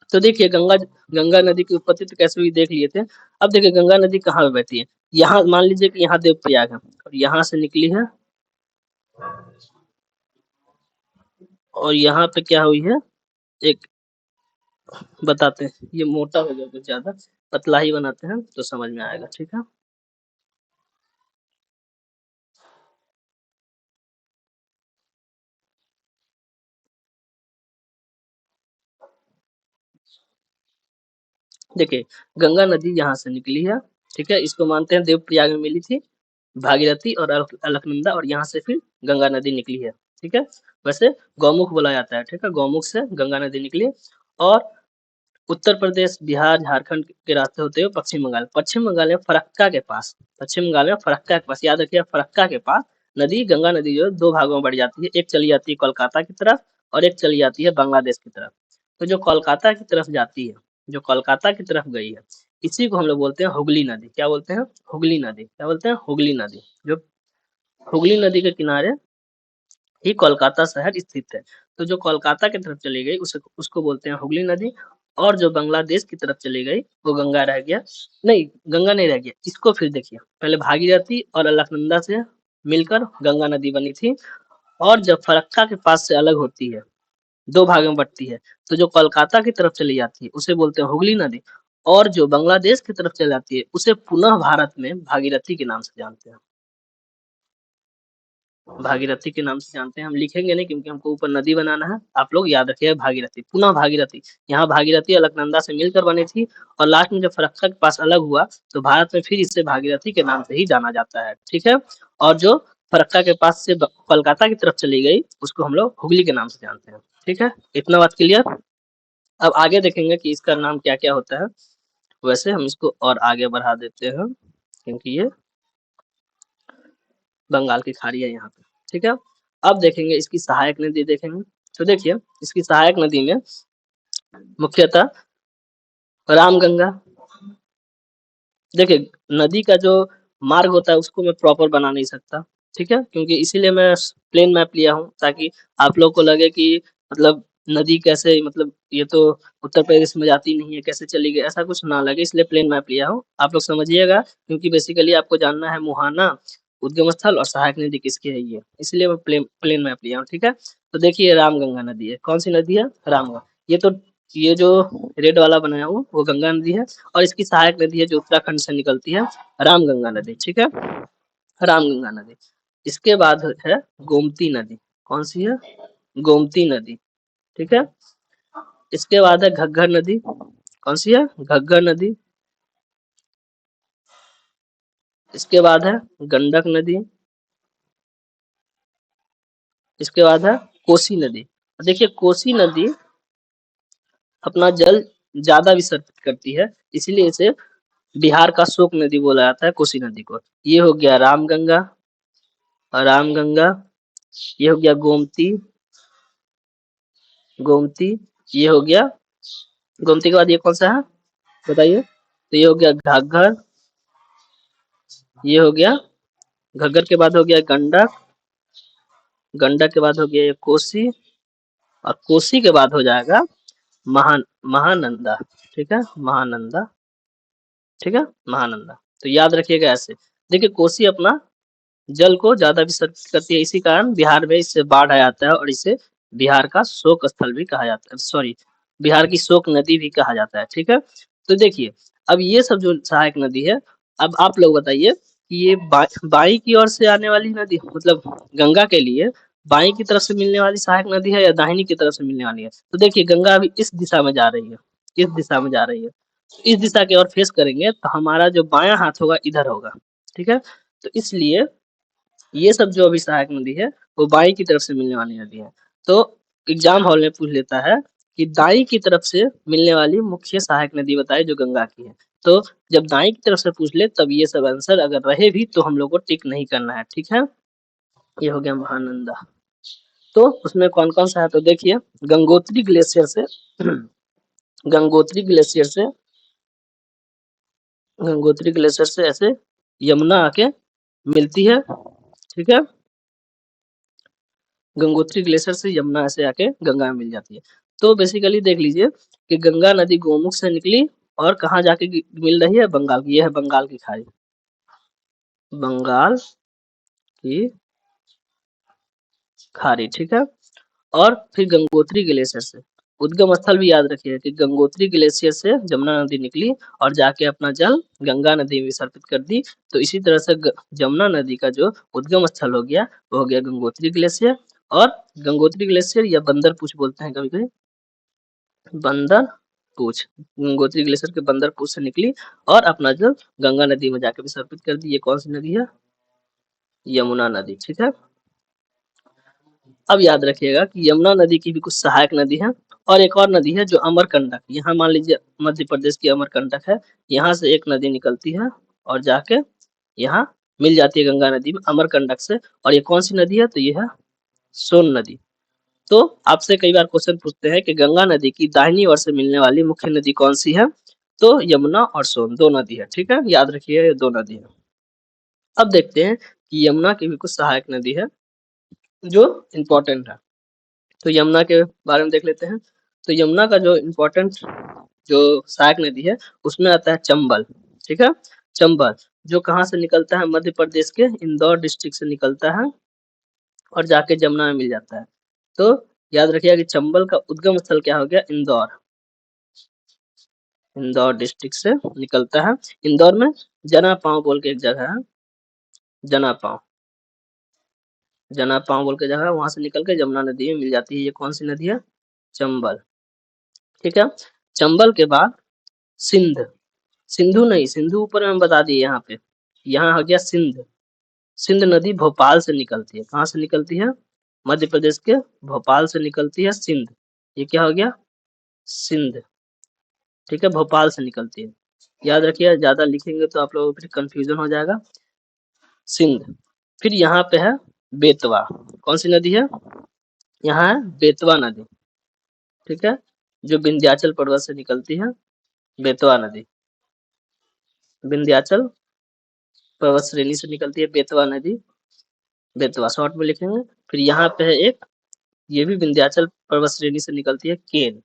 तो देखिए गंगा गंगा नदी की उत्पत्ति तो कैसे हुई देख लिए थे। अब देखिए गंगा नदी कहाँ बहती है। यहाँ मान लीजिए कि यहाँ देवप्रयाग है और यहाँ से निकली है और यहाँ पे क्या हुई है, एक बताते हैं, ये मोटा हो गया कुछ ज्यादा, पतला ही बनाते हैं तो समझ में आएगा, ठीक है। देखिए गंगा नदी यहाँ से निकली है, ठीक है, इसको मानते हैं देवप्रयाग में मिली थी भागीरथी और अलकनंदा, और यहाँ से फिर गंगा नदी निकली है, ठीक है। वैसे गौमुख बोला जाता है, ठीक है, गौमुख से गंगा नदी निकली। और उत्तर प्रदेश, बिहार, झारखंड के रास्ते होते हुए पश्चिम बंगाल में फरक्का के पास, पश्चिम बंगाल में फरक्का के पास, याद रखिए फरक्का के पास नदी, गंगा नदी जो है दो भागों में बढ़ जाती है, एक चली जाती है कोलकाता की तरफ और एक चली जाती है बांग्लादेश की तरफ। तो जो कोलकाता की तरफ जाती है, जो कोलकाता की तरफ गई है, इसी को हम लोग बोलते हैं हुगली नदी। क्या बोलते हैं? हुगली नदी। क्या बोलते हैं? हुगली नदी। जो हुगली नदी के किनारे ही कोलकाता शहर स्थित है। तो जो कोलकाता की तरफ चली गई उसको बोलते हैं हुगली नदी, और जो बांग्लादेश की तरफ चली गई वो गंगा रह गया, नहीं गंगा नहीं रह गया। इसको फिर देखिए, पहले भागीरथी और अलकनंदा से मिलकर गंगा नदी बनी थी, और जब फरक्का के पास से अलग होती है, दो भागों में बंटती है, तो जो कोलकाता की तरफ चली जाती है उसे बोलते हैं हुगली नदी, और जो बांग्लादेश की तरफ चली जाती है उसे पुनः भारत में भागीरथी के नाम से जानते हैं। भागीरथी के नाम से जानते हैं, हम लिखेंगे नहीं क्योंकि हमको ऊपर नदी बनाना है। आप लोग याद रखिएगा भागीरथी, पुनः भागीरथी। यहाँ भागीरथी अलकनंदा से मिलकर बनी थी, और लास्ट में जब फरक्का के पास अलग हुआ तो भारत में फिर इसे भागीरथी के नाम से ही जाना जाता है, ठीक है। और जो फरक्का के पास से कोलकाता की तरफ चली गई उसको हम लोग हुगली के नाम से जानते हैं, ठीक है। इतना बात क्लियर। अब आगे देखेंगे कि इसका नाम क्या क्या होता है। वैसे हम इसको और आगे बढ़ा देते हैं क्योंकि ये बंगाल की खाड़ी है यहाँ पे, ठीक है। अब देखेंगे इसकी सहायक नदी देखेंगे। तो देखिए इसकी सहायक नदी में मुख्यतः रामगंगा। देखिए नदी का जो मार्ग होता है उसको मैं प्रॉपर बना नहीं सकता, ठीक है, क्योंकि इसीलिए मैं प्लेन मैप लिया हूँ ताकि आप लोग को लगे कि मतलब नदी कैसे, मतलब ये तो उत्तर प्रदेश में जाती नहीं है, कैसे चली गई, ऐसा कुछ ना लगे, इसलिए प्लेन मैप लिया हूँ। आप लोग समझिएगा क्योंकि बेसिकली आपको जानना है मुहाना, उद्गम स्थल और सहायक नदी किसकी है, ये इसलिए मैं प्लेन मैप लिया हूँ, ठीक है। तो देखिए रामगंगा नदी है, कौन सी नदी है? रामगंगा। ये जो रेड वाला बनाया हूँ वो गंगा नदी है, और इसकी सहायक नदी है जो उत्तराखंड से निकलती है, रामगंगा नदी, ठीक है, रामगंगा नदी। इसके बाद है गोमती नदी। कौन सी है? गोमती नदी, ठीक है। इसके बाद है घग्गर नदी। कौन सी है? घग्गर नदी। इसके बाद है गंडक नदी। इसके बाद है कोसी नदी। देखिए कोसी नदी अपना जल ज्यादा विसर्जित करती है, इसीलिए इसे बिहार का शोक नदी बोला जाता है, कोसी नदी को। ये हो गया रामगंगा, रामगंगा। ये हो गया गोमती, गोमती। ये हो गया गोमती के बाद ये कौन सा है बताइए? तो ये हो गया घग्गर। ये हो गया घग्गर के बाद हो गया गंडक, गंडक के बाद हो गया ये कोसी, और कोसी के बाद हो जाएगा महानंदा, ठीक है, महानंदा, ठीक है, महानंदा। तो याद रखिएगा ऐसे। देखिए कोसी अपना जल को ज्यादा विसर्जित करती है, इसी कारण बिहार में इससे बाढ़ आ जाता है, और इसे बिहार का शोक स्थल भी कहा जाता है, सॉरी बिहार की शोक नदी भी कहा जाता है, ठीक है। तो देखिए अब ये सब जो सहायक नदी है, अब आप लोग बताइए कि ये बाई की ओर से आने वाली नदी, मतलब गंगा के लिए बाई की तरफ से मिलने वाली सहायक नदी है या दाहिनी की तरफ से मिलने वाली है? तो देखिए गंगा अभी इस दिशा में जा रही है, इस दिशा में जा रही है, इस दिशा की ओर फेस करेंगे तो हमारा जो बायां हाथ होगा इधर होगा, ठीक है। तो इसलिए ये सब जो अभी सहायक नदी है वो बाई की तरफ से मिलने वाली नदी है। तो एग्जाम हॉल में पूछ लेता है कि दाई की तरफ से मिलने वाली मुख्य सहायक नदी बताए जो गंगा की है। तो जब दाई की तरफ से पूछ ले तब ये सब आंसर अगर रहे भी तो हम लोग को टिक नहीं करना है, ठीक है। ये हो गया महानंदा। तो उसमें कौन कौन सा है तो देखिए, गंगोत्री ग्लेशियर से गंगोत्री ग्लेशियर से गंगोत्री ग्लेशियर से ऐसे यमुना आके मिलती है, ठीक है। गंगोत्री ग्लेशियर से यमुना ऐसे आके गंगा में मिल जाती है। तो बेसिकली देख लीजिए कि गंगा नदी गोमुख से निकली और कहाँ जाके मिल रही है, बंगाल की। ये है बंगाल की खाड़ी, बंगाल की खाड़ी, ठीक है। और फिर गंगोत्री ग्लेशियर से उद्गम स्थल भी याद रखिए कि गंगोत्री ग्लेशियर से जमुना नदी निकली और जाके अपना जल गंगा नदी में विसर्जित कर दी। तो इसी तरह से जमुना नदी का जो उद्गम स्थल हो गया वो हो गया गंगोत्री ग्लेशियर। और गंगोत्री ग्लेशियर या बंदर पूछ बोलते हैं कभी कभी, बंदर पूछ, गंगोत्री ग्लेशियर के बंदर पूछ से निकली और अपना जल गंगा नदी में जाकर विसर्जित कर दी। ये कौन सी नदी है, यमुना नदी, ठीक है। अब याद रखिएगा कि यमुना नदी की भी कुछ सहायक नदी है और एक और नदी है जो अमरकंटक। यहाँ मान लीजिए मध्य प्रदेश की अमरकंटक है, यहाँ से एक नदी निकलती है और जाके यहाँ मिल जाती है गंगा नदी में अमरकंटक से। और ये कौन सी नदी है तो ये है सोन नदी। तो आपसे कई बार क्वेश्चन पूछते हैं कि गंगा नदी की दाहिनी ओर से मिलने वाली मुख्य नदी कौन सी है, तो यमुना और सोन दो नदी है, ठीक है। याद रखिए ये दो नदी है। अब देखते हैं कि यमुना की भी कुछ सहायक नदी है जो इम्पोर्टेंट है। तो यमुना के बारे में देख लेते हैं। तो यमुना का जो इम्पोर्टेंट जो सहायक नदी है उसमें आता है चंबल, ठीक है। चंबल जो कहाँ से निकलता है, मध्य प्रदेश के इंदौर डिस्ट्रिक्ट से निकलता है और जाके जमुना में मिल जाता है। तो याद रखिएगा कि चंबल का उद्गम स्थल क्या हो गया, इंदौर। इंदौर डिस्ट्रिक्ट से निकलता है। इंदौर में जना पांव बोल के एक जगह है, जना पांव, जना पांव बोल के जगह, वहां से निकल के जमुना नदी में मिल जाती है। ये कौन सी नदी है, चंबल, ठीक है। चंबल के बाद सिंध, सिंधु नहीं, सिंधु ऊपर में बता दिए यहाँ पे, यहाँ हो गया सिंध। सिंध नदी भोपाल से निकलती है, कहाँ से निकलती है, मध्य प्रदेश के भोपाल से निकलती है सिंध। ये क्या हो गया, सिंध, ठीक है, भोपाल से निकलती है। याद रखिए ज्यादा लिखेंगे तो आप लोगों को फिर कंफ्यूजन हो जाएगा। सिंध। फिर यहाँ पे है बेतवा, कौन सी नदी है, यहाँ है बेतवा नदी, ठीक है, जो विंध्याचल पर्वत से निकलती है, बेतवा नदी, विंध्याचल पर्वत श्रेणी से निकलती है बेतवा नदी, बेतवा शॉर्ट में लिखेंगे। फिर यहाँ पे है एक, ये भी विंध्याचल पर्वत श्रेणी से निकलती है, केन।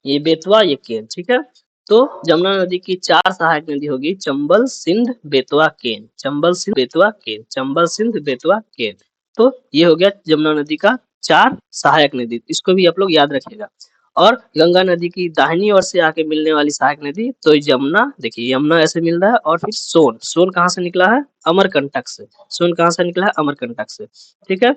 ये बेतवा ये केन, ठीक है। तो जमुना नदी की चार सहायक नदी होगी, चंबल सिंध बेतवा केन, चंबल सिंध बेतवा केन, चंबल सिंध बेतवा केन। तो ये हो गया जमुना नदी का चार सहायक नदी, इसको भी आप लोग याद रखिएगा। और गंगा नदी की दाहिनी ओर से आके मिलने वाली सहायक नदी तो यमुना, देखिए यमुना ऐसे मिल रहा है। और फिर सोन, सोन कहाँ से निकला है, अमरकंटक से, सोन कहाँ से निकला है, अमरकंटक से, ठीक है।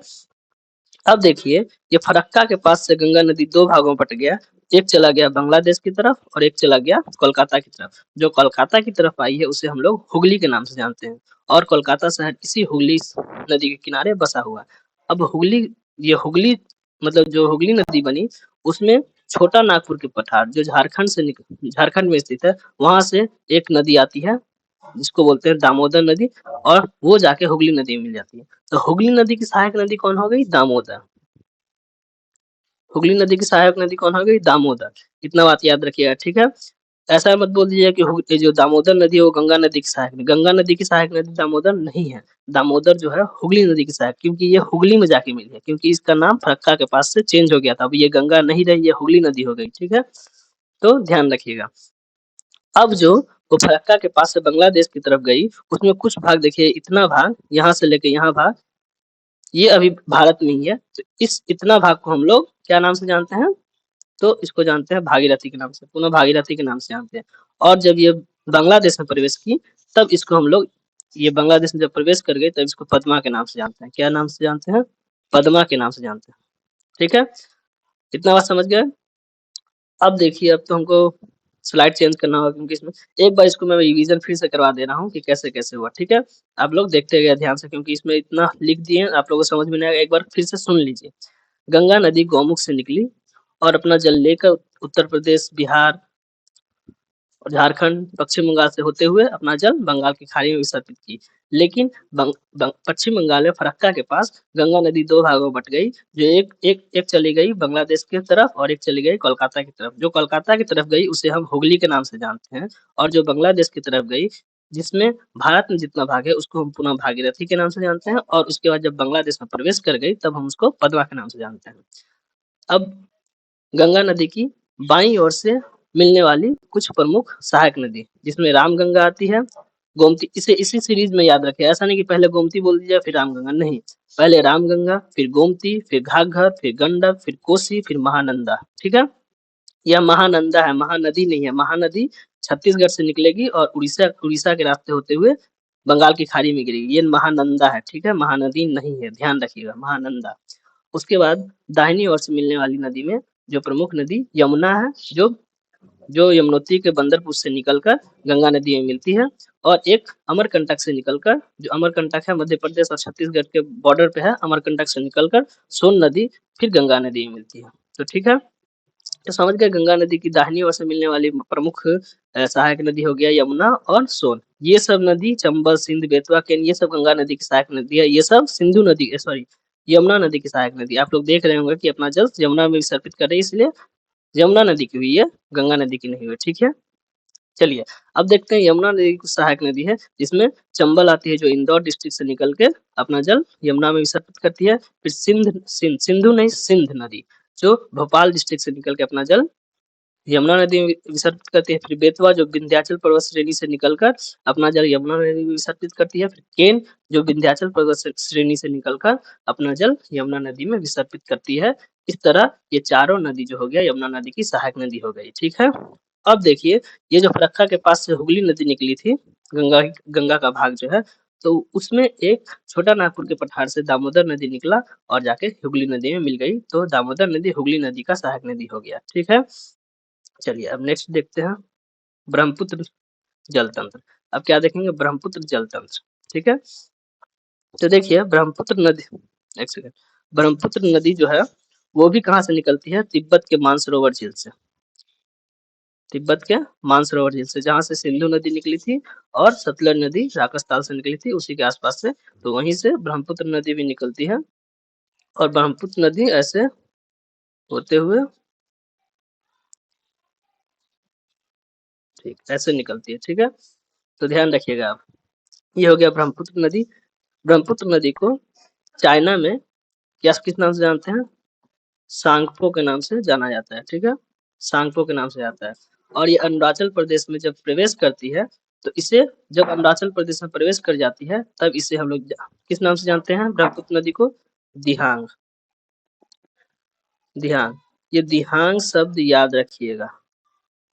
अब देखिए ये फरक्का के पास से गंगा नदी दो भागों में बट गया, एक चला गया बांग्लादेश की तरफ और एक चला गया कोलकाता की तरफ। जो कोलकाता की तरफ आई है उसे हम लोग हुगली के नाम से जानते हैं और कोलकाता शहर इसी हुगली नदी के किनारे बसा हुआ है। अब हुगली, ये हुगली मतलब जो हुगली नदी बनी उसमें छोटा नागपुर के पठार जो झारखंड में स्थित है, वहां से एक नदी आती है जिसको बोलते हैं दामोदर नदी, और वो जाके हुगली नदी में मिल जाती है। तो हुगली नदी की सहायक नदी कौन हो गई, दामोदर। हुगली नदी की सहायक नदी कौन हो गई, दामोदर। इतना बात याद रखिएगा, ठीक है। ऐसा मत बोल दीजिए कि ये जो दामोदर नदी है वो गंगा नदी की सहायक नदी, गंगा नदी की सहायक नदी दामोदर नहीं है। दामोदर जो है हुगली नदी की सहायक, क्योंकि ये हुगली में जाके मिली है, क्योंकि इसका नाम फरक्का के पास से चेंज हो गया था। अब ये गंगा नहीं रही, ये हुगली नदी हो गई, ठीक है। तो ध्यान रखिएगा। अब जो वो फरक्का के पास से बांग्लादेश की तरफ गई उसमें कुछ भाग देखिए, इतना भाग यहाँ से लेके यहाँ भाग ये अभी भारत में ही है। तो इस इतना भाग को हम लोग क्या नाम से जानते हैं, तो इसको जानते हैं भागीरथी के नाम से, पुनः भागीरथी के नाम से जानते हैं। और जब ये बांग्लादेश में प्रवेश की तब इसको हम लोग, ये बांग्लादेश में जब प्रवेश कर गए तब इसको पद्मा के नाम से जानते हैं। क्या नाम से जानते हैं, पद्मा के नाम से जानते हैं, ठीक है। इतना बात समझ गए। अब देखिए अब तो हमको स्लाइड चेंज करना होगा क्योंकि इसमें एक बार इसको मैं रिवीजन फिर से करवा दे रहा हूँ कि कैसे कैसे हुआ, ठीक है। आप लोग देखते गए ध्यान से क्योंकि इसमें इतना लिख दिए आप लोगों को समझ में नहीं आएगा, एक बार फिर से सुन लीजिए। गंगा नदी गौमुख से निकली और अपना जल लेकर उत्तर प्रदेश, बिहार और झारखंड, पश्चिम बंगाल से होते हुए अपना जल बंगाल की खाड़ी में विसर्जित की। लेकिन पश्चिम बंगाल में फरक्का के पास गंगा नदी दो भागों में बट गई, जो एक चली गई बांग्लादेश की तरफ और एक चली गई कोलकाता की तरफ। जो कोलकाता की तरफ गई उसे हम हुगली के नाम से जानते हैं, और जो बांग्लादेश की तरफ गई जिसमें भारत में जितना भाग है उसको हम पुनः भागीरथी के नाम से जानते हैं, और उसके बाद जब बांग्लादेश में प्रवेश कर गई तब हम उसको पद्मा के नाम से जानते हैं। अब गंगा नदी की बाईं ओर से मिलने वाली कुछ प्रमुख सहायक नदी, जिसमें रामगंगा आती है, गोमती, इसे इसी सीरीज में याद रखें, ऐसा नहीं कि पहले गोमती बोल दिया फिर रामगंगा, नहीं, पहले रामगंगा, फिर गोमती, फिर घाघर, फिर गंडक, फिर कोसी, फिर महानंदा, ठीक है। यह महानंदा है, महानदी नहीं है। महानदी छत्तीसगढ़ से निकलेगी और उड़ीसा उड़ीसा के रास्ते होते हुए बंगाल की खाड़ी में गिरेगी। ये महानंदा है, ठीक है, महानदी नहीं है, ध्यान रखिएगा, महानंदा। उसके बाद दाहिनी ओर से मिलने वाली नदी में जो प्रमुख नदी यमुना है, जो जो यमुनोत्री के बंदरपुर से निकलकर गंगा नदी में मिलती है, और एक अमरकंटक से निकलकर, जो अमरकंटक है मध्य प्रदेश और छत्तीसगढ़ के बॉर्डर पे है, अमरकंटक से निकलकर सोन नदी फिर गंगा नदी में मिलती है। तो ठीक है, तो समझ गए, गंगा नदी की दाहिनी ओर से मिलने वाली प्रमुख सहायक नदी हो गया यमुना और सोन। ये सब नदी चंबल, सिंध, बेतवा, केन, ये सब गंगा नदी की सहायक नदी है। ये सब सिंधु नदी, सॉरी, यमुना नदी की सहायक नदी। आप लोग देख रहे होंगे कि अपना जल यमुना में विसर्जित कर रही है, इसलिए यमुना नदी की हुई है, गंगा नदी की नहीं हुई, ठीक है। चलिए अब देखते हैं यमुना नदी की सहायक नदी है, जिसमें चंबल आती है जो इंदौर डिस्ट्रिक्ट से निकल के अपना जल यमुना में विसर्जित करती है। फिर सिंधु नहीं, सिंध नदी, जो भोपाल डिस्ट्रिक्ट से निकल के अपना जल यमुना नदी में विसर्जित करती है। फिर बेतवा जो विंध्याचल पर्वत श्रेणी से निकलकर अपना जल यमुना नदी में विसर्जित करती है। फिर केन जो विंध्याचल पर्वत श्रेणी से निकलकर अपना जल यमुना नदी में विसर्जित करती है। इस तरह ये चारों नदी जो हो गया यमुना नदी की सहायक नदी हो गई, ठीक है। अब देखिए, ये जो फरक्का के पास से हुगली नदी निकली थी, गंगा गंगा का भाग जो है, तो उसमें एक छोटा नागपुर के पठार से दामोदर नदी निकला और जाके हुगली नदी में मिल गई, तो दामोदर नदी हुगली नदी का सहायक नदी हो गया, ठीक है। चलिए अब नेक्स्ट देखते हैं ब्रह्मपुत्र जल तंत्र। अब क्या देखेंगे, ब्रह्मपुत्र जल तंत्र, ठीक है। तो देखिए ब्रह्मपुत्र नदी, एक सेकंड, ब्रह्मपुत्र नदी जो है वो भी कहाँ से निकलती है, तिब्बत के मानसरोवर झील से, तिब्बत के मानसरोवर झील से, जहाँ से सिंधु नदी निकली थी और सतलज नदी राजस्थान से निकली थी, उसी के आसपास से, तो वहीं से ब्रह्मपुत्र नदी भी निकलती है। और ब्रह्मपुत्र नदी ऐसे होते हुए ठीक ऐसे निकलती है, ठीक है। तो ध्यान रखिएगा आप, ये हो गया ब्रह्मपुत्र नदी। ब्रह्मपुत्र नदी को चाइना में क्या किस नाम से जानते हैं, सांगपो के नाम से जाना जाता है, ठीक है, सांगपो के नाम से आता है। और ये अरुणाचल प्रदेश में जब प्रवेश करती है, तो इसे जब अरुणाचल प्रदेश में प्रवेश कर जाती है तब इसे हम लोग किस नाम से जानते हैं, ब्रह्मपुत्र नदी को दिहांग, दिहांग। ये दिहांग शब्द याद रखिएगा,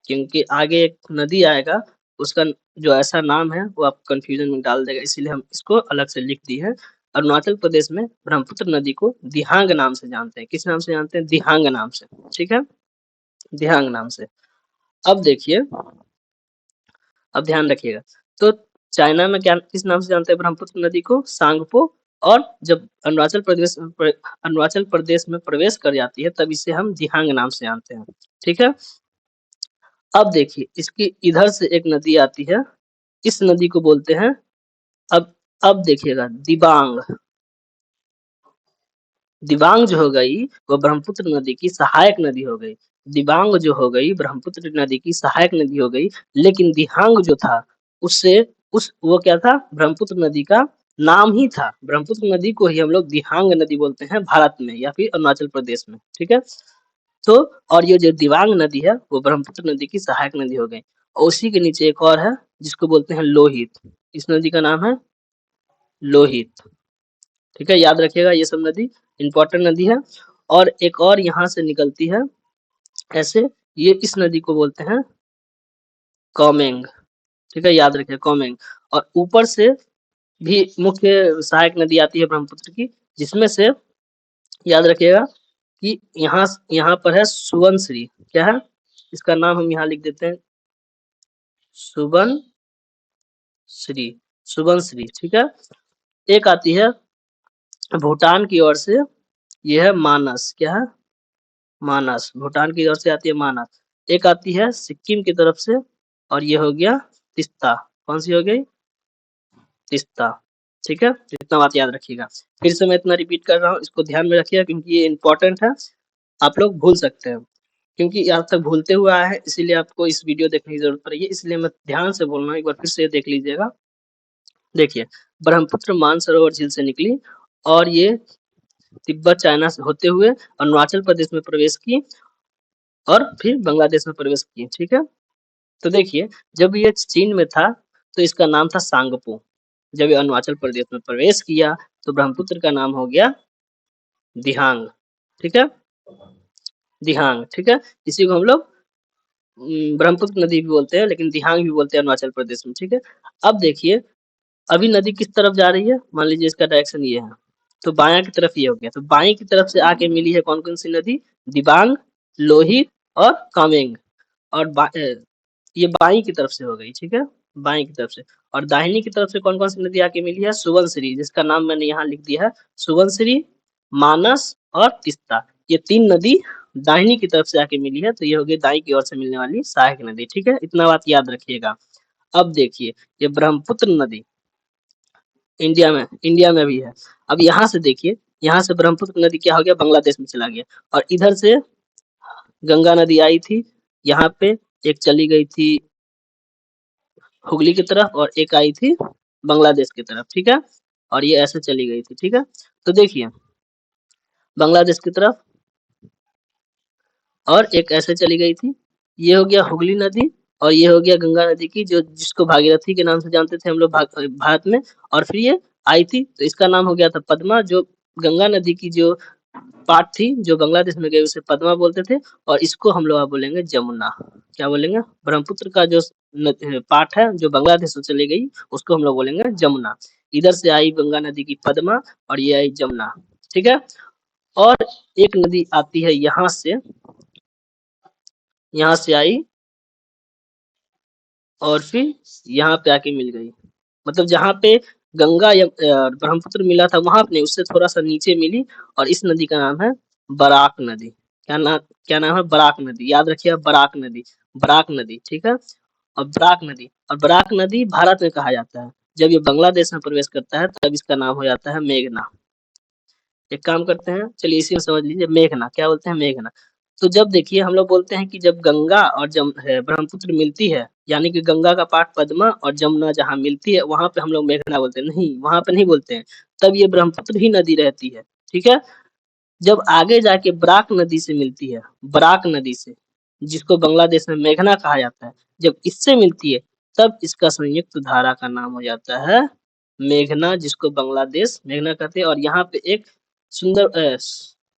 क्योंकि आगे एक नदी आएगा उसका जो ऐसा नाम है वो आप कंफ्यूजन में डाल देगा, इसीलिए हम इसको अलग से लिख दी है। अरुणाचल प्रदेश में ब्रह्मपुत्र नदी को दिहांग नाम से जानते हैं, किस नाम से जानते हैं, दिहांग नाम से, ठीक है, दिहांग नाम से। अब देखिए, अब ध्यान रखिएगा, तो चाइना में क्या किस नाम से जानते हैं ब्रह्मपुत्र नदी को, सांगपो। और जब अरुणाचल प्रदेश में प्रवेश कर जाती है तब इसे हम दिहांग नाम से जानते हैं, ठीक है। अब देखिए, इसकी इधर से एक नदी आती है, इस नदी को बोलते हैं, अब देखिएगा, दिबांग। दिबांग जो हो गई वो ब्रह्मपुत्र नदी की सहायक नदी हो गई। दिबांग जो हो गई ब्रह्मपुत्र नदी की सहायक नदी हो गई, लेकिन दिहांग जो था उससे उस वो क्या था, ब्रह्मपुत्र नदी का नाम ही था। ब्रह्मपुत्र नदी को ही हम लोग दिहांग नदी बोलते हैं भारत में या फिर अरुणाचल प्रदेश में, ठीक है। तो और ये जो दिबांग नदी है वो ब्रह्मपुत्र नदी की सहायक नदी हो गई। और उसी के नीचे एक और है जिसको बोलते हैं लोहित, इस नदी का नाम है लोहित, ठीक है, याद रखिएगा, ये सब नदी इंपॉर्टेंट नदी है। और एक और यहाँ से निकलती है ऐसे, ये इस नदी को बोलते हैं कौमेंग, ठीक है, याद रखिए कौमेंग। और ऊपर से भी मुख्य सहायक नदी आती है ब्रह्मपुत्र की, जिसमें से याद रखिएगा कि यहाँ यहाँ पर है सुवनश्री, क्या है इसका नाम, हम यहाँ लिख देते हैं सुबनश्री, सुबनश्री, ठीक है। एक आती है भूटान की ओर से, ये है मानस, क्या है, मानस, भूटान की ओर से आती है मानस। एक आती है सिक्किम की तरफ से, और ये हो गया तिस्ता, कौन सी हो गई, तिस्ता, ठीक है। इतना बात याद रखिएगा। फिर से मैं इतना रिपीट कर रहा हूँ, इसको ध्यान में रखिएगा क्योंकि ये इंपॉर्टेंट है, आप लोग भूल सकते हैं, क्योंकि आज तक भूलते हुए आए हैं, इसीलिए आपको इस वीडियो देखने की जरूरत पड़ी है, इसलिए मैं ध्यान से बोल रहा हूँ, एक बार फिर से देख लीजिएगा। देखिए, ब्रह्मपुत्र मानसरोवर झील से निकली और ये तिब्बत चाइना से होते हुए अरुणाचल प्रदेश में प्रवेश की और फिर बांग्लादेश में प्रवेश की, ठीक है। तो देखिए, जब ये चीन में था तो इसका नाम था सांगपो। जब ये अरुणाचल प्रदेश में प्रवेश किया तो ब्रह्मपुत्र का नाम हो गया दिहांग, ठीक है, दिहांग, ठीक है। इसी को हम लोग ब्रह्मपुत्र नदी भी बोलते हैं, लेकिन दिहांग भी बोलते हैं अरुणाचल प्रदेश में, ठीक है। अब देखिए, अभी नदी किस तरफ जा रही है, मान लीजिए इसका डायरेक्शन ये है, तो बायां की तरफ ये हो गया, तो बाएं की तरफ से आके मिली है कौन कौन सी नदी, दिबांग, लोहित और कामेंग। और ये बाई की तरफ से हो गई, ठीक है, बाई की तरफ से। और दाहिनी की तरफ से कौन कौन सी नदी आके मिली है, सुबनश्री, जिसका नाम मैंने यहाँ लिख दिया है, सुबनश्री, मानस और तिस्ता, ये तीन नदी दाहिनी की तरफ से आके मिली है, तो ये हो गई दाई की ओर से मिलने वाली सहायक नदी, ठीक है। इतना बात याद रखिएगा। अब देखिए, ये ब्रह्मपुत्र नदी इंडिया में भी है। अब यहाँ से देखिए, यहाँ से ब्रह्मपुत्र नदी क्या हो गया, बांग्लादेश में चला गया, और इधर से गंगा नदी आई थी, यहाँ पे एक चली गई थी हुगली की तरफ और एक आई थी बांग्लादेश की तरफ, ठीक है, और ये ऐसे चली गई थी, ठीक है। तो देखिए, बांग्लादेश की तरफ और एक ऐसे चली गई थी, ये हो गया हुगली नदी, और ये हो गया गंगा नदी की, जो जिसको भागीरथी के नाम से जानते थे हम लोग भारत में। और फिर ये आई थी तो इसका नाम हो गया था पद्मा, जो गंगा नदी की जो पार्ट थी जो बांग्लादेश में गई उसे पद्मा बोलते थे, और इसको हम लोग बोलेंगे जमुना, क्या बोलेंगे, ब्रह्मपुत्र का जो पार्ट है जो बांग्लादेश से चली गई उसको हम लोग बोलेंगे जमुना। इधर से आई गंगा नदी की पद्मा और ये आई जमुना, ठीक है। और एक नदी आती है यहाँ से आई और फिर यहाँ पे आके मिल गई, मतलब जहाँ पे गंगा या ब्रह्मपुत्र मिला था वहां पे नहीं, उससे थोड़ा सा नीचे मिली, और इस नदी का नाम है बराक नदी। क्या नाम है, बराक नदी, याद रखिए, बराक नदी, बराक नदी, ठीक है। और बराक नदी भारत में कहा जाता है, जब ये बांग्लादेश में प्रवेश करता है तब इसका नाम हो जाता है मेघना। एक काम करते हैं, चलिए इसी में समझ लीजिए, मेघना क्या बोलते हैं, मेघना। तो जब देखिए, हम लोग बोलते हैं कि जब गंगा और ब्रह्मपुत्र मिलती है, यानी कि गंगा का पार्ट पद्मा और जमुना जहाँ मिलती है वहां पे हम लोग मेघना बोलते हैं, नहीं वहां पे नहीं बोलते हैं, तब ये ब्रह्मपुत्र ही नदी रहती है, ठीक है। जब आगे जाके बराक नदी से मिलती है, बराक नदी से, जिसको बांग्लादेश में मेघना कहा जाता है, जब इससे मिलती है तब इसका संयुक्त धारा का नाम हो जाता है मेघना, जिसको बांग्लादेश मेघना कहते हैं। और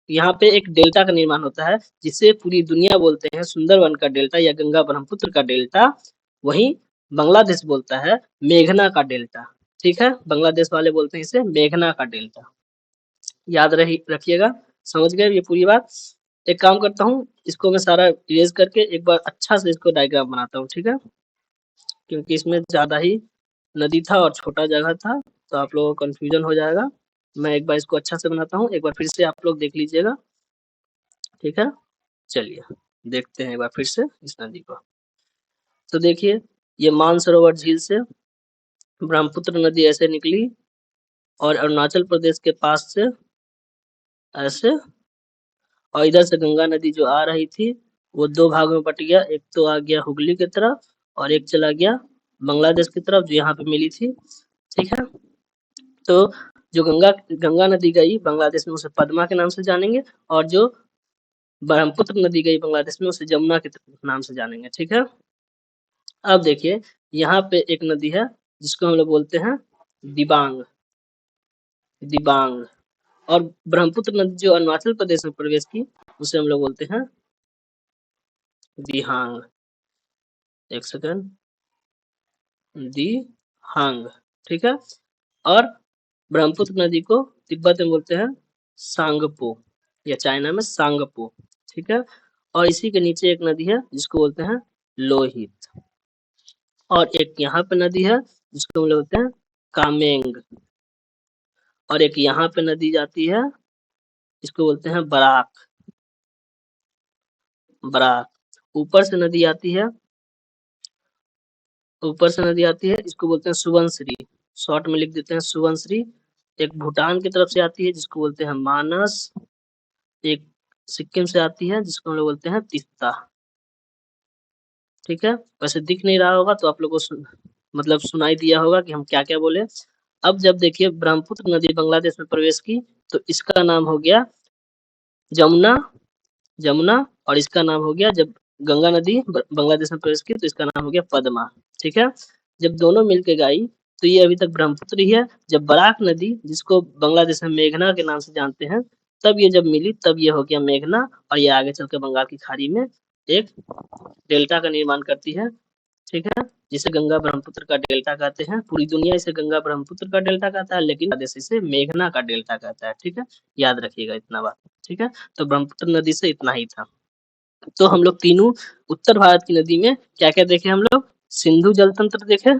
यहाँ पे एक डेल्टा का निर्माण होता है, जिसे पूरी दुनिया बोलते हैं सुंदरवन का डेल्टा या गंगा ब्रह्मपुत्र का डेल्टा, वहीं बांग्लादेश बोलता है मेघना का डेल्टा, ठीक है। बांग्लादेश वाले बोलते हैं इसे मेघना का डेल्टा, याद रखिएगा। समझ गए ये पूरी बात। एक काम करता हूँ, इसको मैं सारा इरेज करके एक बार अच्छा से इसको डायग्राम बनाता हूँ, ठीक है, क्योंकि इसमें ज्यादा ही नदी था और छोटा जगह था, तो आप लोगों को कंफ्यूजन हो जाएगा। मैं एक बार इसको अच्छा से बनाता हूँ, एक बार फिर से आप लोग देख लीजिएगा, ठीक है। चलिए देखते हैं एक बार फिर से इस नदी को। तो देखिए, ये मानसरोवर झील से ब्रह्मपुत्र नदी ऐसे निकली और अरुणाचल प्रदेश के पास से ऐसे, और इधर से गंगा नदी जो आ रही थी वो दो भागों में बट गया, एक तो आ गया हुगली की तरफ और एक चला गया बांग्लादेश की तरफ, जो यहाँ पे मिली थी, ठीक है। तो जो गंगा गंगा नदी गई बांग्लादेश में उसे पद्मा के नाम से जानेंगे, और जो ब्रह्मपुत्र नदी गई बांग्लादेश में उसे जमुना के नाम से जानेंगे, ठीक है। अब देखिए, यहाँ पे एक नदी है जिसको हम लोग बोलते हैं दिबांग, दिबांग। और ब्रह्मपुत्र नदी जो अरुणाचल प्रदेश में प्रवेश की उसे हम लोग बोलते हैं दिहांग, एक सेकंड, दिहांग, ठीक है। और ब्रह्मपुत्र नदी को तिब्बत में बोलते हैं सांगपो या चाइना में सांगपो, ठीक है। और इसी के नीचे एक नदी है जिसको बोलते हैं लोहित। और एक यहाँ पे नदी है जिसको हम लोग बोलते हैं कामेंग, और एक यहाँ पे नदी जाती है इसको बोलते हैं बराक। बराक ऊपर से नदी आती है, इसको बोलते हैं सुबनश्री, शॉर्ट में लिख देते हैं सुबनश्री। एक भूटान की तरफ से आती है जिसको बोलते हैं मानस, एक सिक्किम से आती है जिसको हम लोग बोलते हैं तीस्ता। ठीक है, वैसे दिख नहीं रहा होगा तो आप लोगों को मतलब सुनाई दिया होगा कि हम क्या क्या बोले। अब जब देखिए ब्रह्मपुत्र नदी बांग्लादेश में प्रवेश की तो इसका नाम हो गया जमुना, और इसका नाम हो गया, जब गंगा नदी बांग्लादेश में प्रवेश की तो इसका नाम हो गया पद्मा। ठीक है, जब दोनों मिलके गाई तो ये अभी तक ब्रह्मपुत्र ही है। जब बराक नदी जिसको बांग्लादेश में मेघना के नाम से जानते हैं, तब ये जब मिली तब ये हो गया मेघना, और ये आगे चल के बंगाल की खाड़ी में एक डेल्टा का निर्माण करती है। ठीक है, जिसे गंगा ब्रह्मपुत्र का डेल्टा कहते हैं। पूरी दुनिया इसे गंगा ब्रह्मपुत्र का डेल्टा कहता है, लेकिन बांग्लादेश इसे मेघना का डेल्टा कहता है। ठीक है, याद रखिएगा इतना बात। ठीक है, तो ब्रह्मपुत्र नदी से इतना ही था। तो हम लोग तीनों उत्तर भारत की नदी में क्या क्या देखे, हम लोग सिंधु जल तंत्र देखे,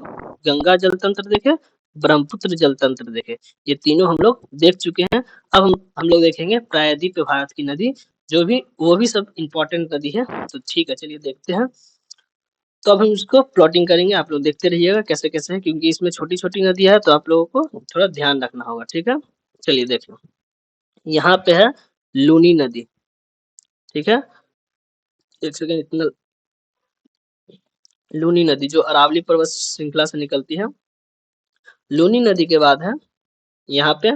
गंगा जल तंत्र देखे, ब्रह्मपुत्र जल तंत्र देखे। ये तीनों हम लोग देख चुके हैं। अब हम लोग देखेंगे प्रायद्वीप भारत की नदी, जो भी वो भी सब इंपॉर्टेंट नदी है। तो ठीक है, चलिए देखते हैं। तो अब हम इसको प्लॉटिंग करेंगे, आप लोग देखते रहिएगा कैसे कैसे है, क्योंकि इसमें छोटी छोटी नदी है तो आप लोगों को थोड़ा ध्यान रखना होगा। ठीक है, चलिए देखिए, यहाँ पे है लूनी नदी। ठीक है, एक सेकेंड, इतना लूनी नदी जो अरावली पर्वत श्रृंखला से निकलती है। लूनी नदी के बाद है यहाँ पे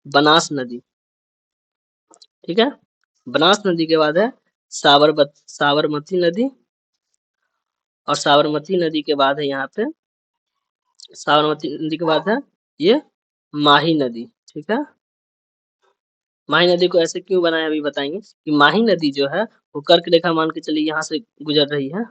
बनास नदी। ठीक है, बनास नदी के बाद है साबरमती नदी, और साबरमती नदी के बाद है यहाँ पे, साबरमती नदी के बाद है ये माही नदी। ठीक है, माही नदी को ऐसे क्यों बनाया अभी बताएंगे कि माही नदी जो है वो कर्क रेखा मान के चलिए यहाँ से गुजर रही है,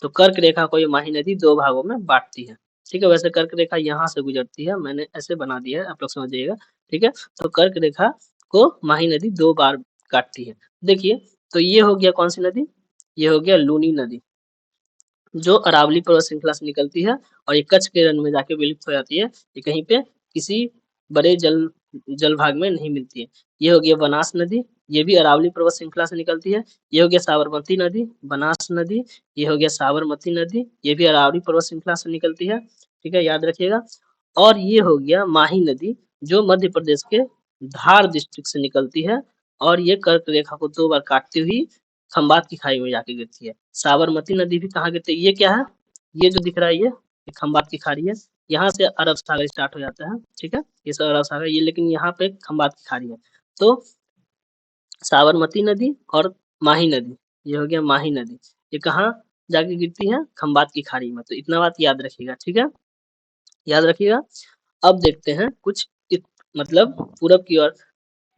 तो कर्क रेखा को ये माही नदी दो भागों में बांटती है। ठीक है, वैसे कर्क रेखा यहाँ से गुजरती है, मैंने ऐसे बना दिया है, आप लोग समझ जाइएगा। ठीक है, तो कर्क रेखा को माही नदी दो बार काटती है। देखिए, तो ये हो गया कौन सी नदी, ये हो गया लूनी नदी, जो अरावली पर्वत श्रृंखला से निकलती है और ये कच्छ के रण में जाके विलुप्त हो जाती है। ये कहीं पे किसी बड़े जल भाग में नहीं मिलती है। ये हो गया बनास नदी, ये भी अरावली पर्वत श्रृंखला से निकलती है। ये हो गया साबरमती नदी, बनास नदी, ये हो गया साबरमती नदी, ये भी अरावली पर्वत श्रृंखला से निकलती है। ठीक है, याद रखिएगा। और ये हो गया माही नदी, जो मध्य प्रदेश के धार डिस्ट्रिक्ट से निकलती है, और ये कर्क रेखा को दो बार काटती हुई खंबात की खाई में जाके गिरती है। साबरमती नदी भी कहाँ गिरती है, ये क्या है, ये जो दिख रहा है ये खंबात की खाड़ी है। यहाँ से अरब सागर स्टार्ट हो जाता है। ठीक है, ये सब अरब सागर, ये लेकिन यहाँ पे खंबात की खाड़ी है। तो साबरमती नदी और माही नदी, ये हो गया माही नदी, ये कहाँ जाके गिरती है, खंबात की खाड़ी में। तो इतना बात याद रखिएगा। ठीक है, याद रखिएगा। अब देखते हैं कुछ मतलब पूरब की ओर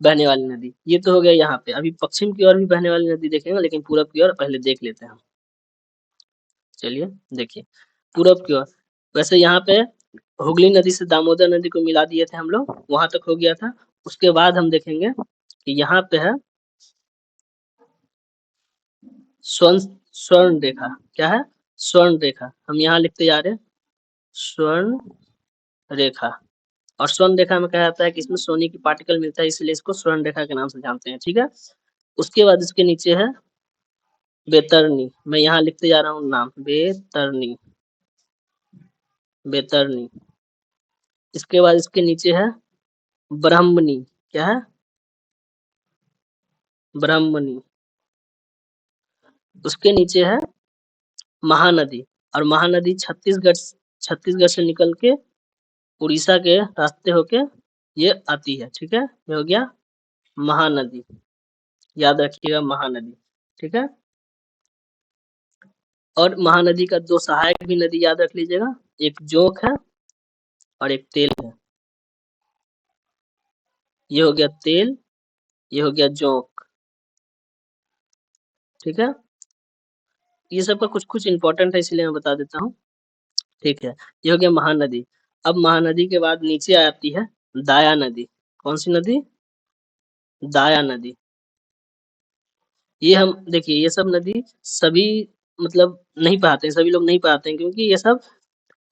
बहने वाली नदी। ये तो हो गया यहाँ पे, अभी पश्चिम की ओर भी बहने वाली नदी देखेंगे, लेकिन पूरब की ओर पहले देख लेते हैं। चलिए देखिए, पूरब की ओर, वैसे यहाँ पे हुगली नदी से दामोदर नदी को मिला दिए थे हम लोग, वहां तक हो गया था। उसके बाद हम देखेंगे कि यहाँ पे है स्वर्ण स्वर्ण रेखा। क्या है, स्वर्ण रेखा, हम यहाँ लिखते जा रहे हैं स्वर्ण रेखा। और स्वर्ण रेखा में कहा जाता है कि इसमें सोने की पार्टिकल मिलता है, इसलिए इसको स्वर्ण रेखा के नाम से जानते हैं। ठीक है, उसके बाद इसके नीचे है बेतरनी, मैं यहाँ लिखते जा रहा हूँ नाम, बेतरनी, बेतरनी। इसके बाद इसके नीचे है ब्राह्मणी। क्या है, ब्राह्मणी। उसके नीचे है महानदी, और महानदी छत्तीसगढ़ से निकल के उड़ीसा के रास्ते होके ये आती है। ठीक है, ये हो गया महानदी, याद रखिएगा महानदी। ठीक है, और महानदी का दो सहायक भी नदी याद रख लीजिएगा, एक जोंक है और एक तेल है। ये हो गया तेल, ये हो गया जोंक। ठीक है, ये सब का कुछ कुछ इंपॉर्टेंट है, इसलिए मैं बता देता हूँ। ठीक है, ये हो गया महानदी। अब महानदी के बाद नीचे आती है दाया नदी। कौन सी नदी, दाया नदी। ये हम देखिए, ये सब नदी सभी मतलब नहीं पढ़ाते हैं, सभी लोग नहीं पढ़ाते हैं, क्योंकि ये सब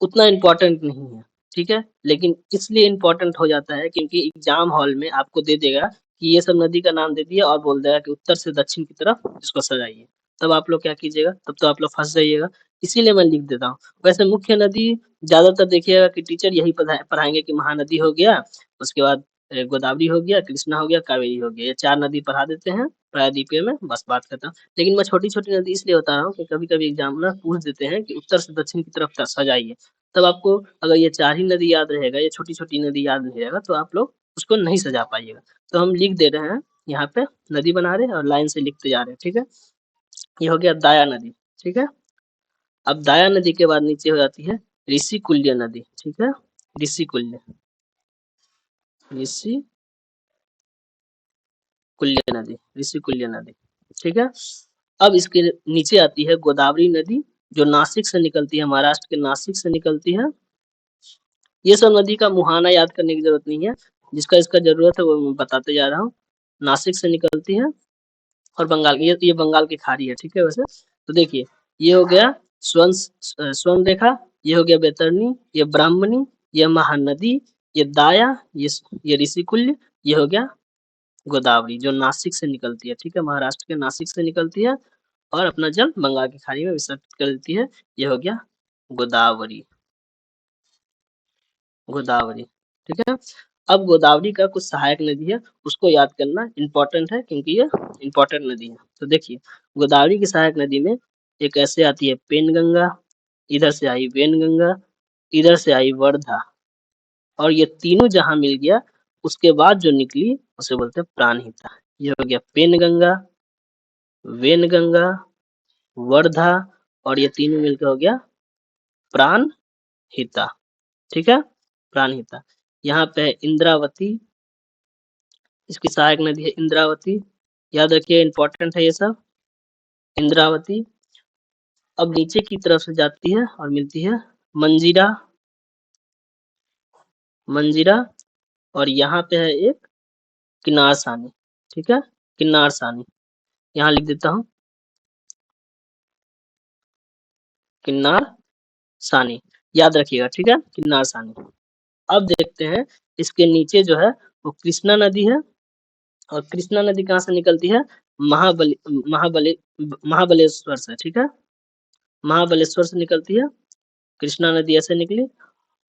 उतना इम्पोर्टेंट नहीं है, ठीक है। लेकिन इसलिए इम्पोर्टेंट हो जाता है क्योंकि एग्जाम हॉल में आपको दे देगा कि ये सब नदी का नाम दे दिया और बोल देगा कि उत्तर से दक्षिण की तरफ इसको सजाइए। तब आप लोग क्या कीजिएगा, तब तो आप लोग फंस जाइएगा। इसीलिए मैं लिख देता हूँ। वैसे मुख्य नदी ज्यादातर देखिएगा कि टीचर यही पढ़ाएंगे कि महानदी हो गया, उसके बाद गोदावरी हो गया, कृष्णा हो गया, कावेरी हो गया, ये 4 नदी पढ़ा देते हैं प्रायद्वीपीय में, बस बात खत्म। लेकिन मैं छोटी-छोटी नदी इसलिए बता रहा हूँ कि कभी-कभी एग्जामिनर पूछ देते हैं कि उत्तर से दक्षिण की तरफ सजाइए। तब आपको अगर ये 4 ही नदी याद रहेगा, ये छोटी-छोटी नदी याद नहीं रहेगा, तो आप लोग उसको नहीं सजा पाइएगा। तो हम लिख दे रहे हैं यहाँ पे, नदी बना रहे हैं और लाइन से लिखते जा रहे हैं, ठीक है। ये हो गया दाया नदी, ठीक है। अब दाया नदी के बाद नीचे हो जाती है ऋषिकुल्य नदी, ठीक है। ऋषिकुल्य, ऋषिकुल्य नदी, ऋषिकुल्य नदी, ठीक है। अब इसके नीचे आती है गोदावरी नदी, जो नासिक से निकलती है, महाराष्ट्र के नासिक से निकलती है। ये सब नदी का मुहाना याद करने की जरूरत नहीं है, जिसका इसका जरूरत है वो मैं बताते जा रहा हूँ। नासिक से निकलती है और बंगाल, ये बंगाल की खाड़ी है, ठीक है। वैसे तो देखिए, ये हो गया स्वर्ण रेखा, ये हो गया बैतरणी, ये ब्राह्मणी, ये महानदी, ये दाया, ये ऋषिकुल्य, ये हो गया गोदावरी, जो नासिक से निकलती है, ठीक है। महाराष्ट्र के नासिक से निकलती है और अपना जल बंगाल की खाड़ी में विसर्जित कर देती है। ये हो गया गोदावरी, गोदावरी, ठीक है। अब गोदावरी का कुछ सहायक नदी है, उसको याद करना इम्पोर्टेंट है, क्योंकि ये इम्पोर्टेंट नदी है। तो देखिए, गोदावरी की सहायक नदी में एक ऐसे आती है पेनगंगा, इधर से आई वेनगंगा, इधर से आई वर्धा, और ये तीनों जहां मिल गया उसके बाद जो निकली उसे बोलते हैं प्राणहिता। ये हो गया पेनगंगा, वेनगंगा, वर्धा, और ये तीनों मिलकर हो गया प्राणहिता, ठीक है। प्राणहिता। यहाँ पे है इंद्रावती, इसकी सहायक नदी है इंद्रावती, याद रखिए इंपॉर्टेंट है ये सब। इंद्रावती। अब नीचे की तरफ से जाती है और मिलती है मंजीरा, मंजीरा, और यहाँ पे है एक किन्नार सानी, ठीक है। किन्नार सानी, यहाँ लिख देता हूँ किन्नार सानी, याद रखिएगा, ठीक है। किन्नार सानी। अब देखते हैं इसके नीचे जो है वो कृष्णा नदी है, और कृष्णा नदी कहाँ से निकलती है, महाबली महाबली महाबलेश्वर से, ठीक है। महाबलेश्वर से निकलती है कृष्णा नदी, ऐसे निकली,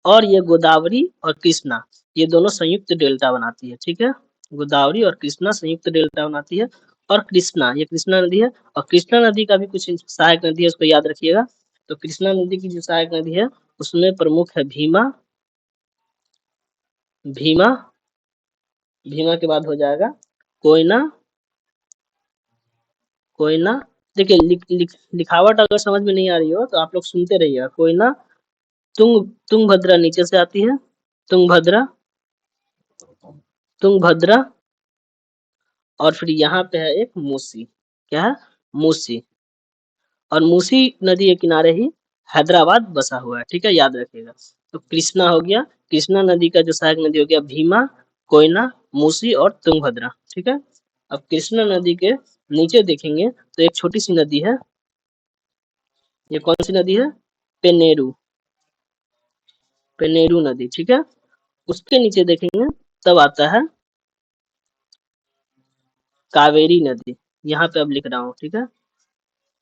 और ये गोदावरी और कृष्णा, ये दोनों संयुक्त डेल्टा बनाती है, ठीक है। गोदावरी और कृष्णा संयुक्त डेल्टा बनाती है, और कृष्णा, ये कृष्णा नदी है, और कृष्णा नदी का भी कुछ सहायक नदी है, उसको याद रखिएगा। तो कृष्णा नदी की जो सहायक नदी है उसमें प्रमुख है भीमा, भीमा, भीमा के बाद हो जाएगा कोयना, कोयना। देखिए लिखावट अगर समझ में नहीं आ रही हो तो आप लोग सुनते रहिएगा। कोयना, तुंगभद्रा नीचे से आती है, तुंगभद्रा, तुंगभद्रा, और फिर यहाँ पे है एक मूसी, क्या है, मूसी, और मूसी नदी के किनारे ही हैदराबाद बसा हुआ है, ठीक है, याद रखिएगा। तो कृष्णा हो गया, कृष्णा नदी का जो सहायक नदी हो गया भीमा, कोयना, मूसी और तुंगभद्रा, ठीक है। अब कृष्णा नदी के नीचे देखेंगे तो एक छोटी सी नदी है, ये कौन सी नदी है, पेनेरू, पेनेरू नदी, ठीक है। उसके नीचे देखेंगे तब आता है कावेरी नदी, यहाँ पे अब लिख रहा हूँ, ठीक है,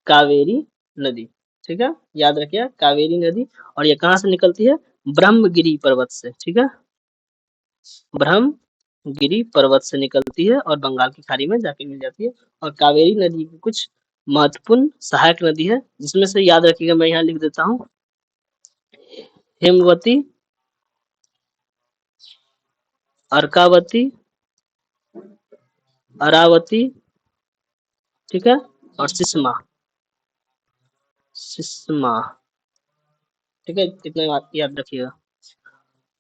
कावेरी नदी, ठीक है, याद रखिए कावेरी नदी। और ये कहाँ से निकलती है, ब्रह्मगिरी पर्वत से, ठीक है, ब्रह्मगिरी पर्वत से निकलती है और बंगाल की खाड़ी में जाके मिल जाती है। और कावेरी नदी की कुछ महत्वपूर्ण सहायक नदी है, जिसमें से याद रखिएगा, मैं यहाँ लिख देता हूँ हेमवती, अर्कावती, अरावती, ठीक है, और सिस्मा, सिस्मा, ठीक है, इतना याद रखिएगा।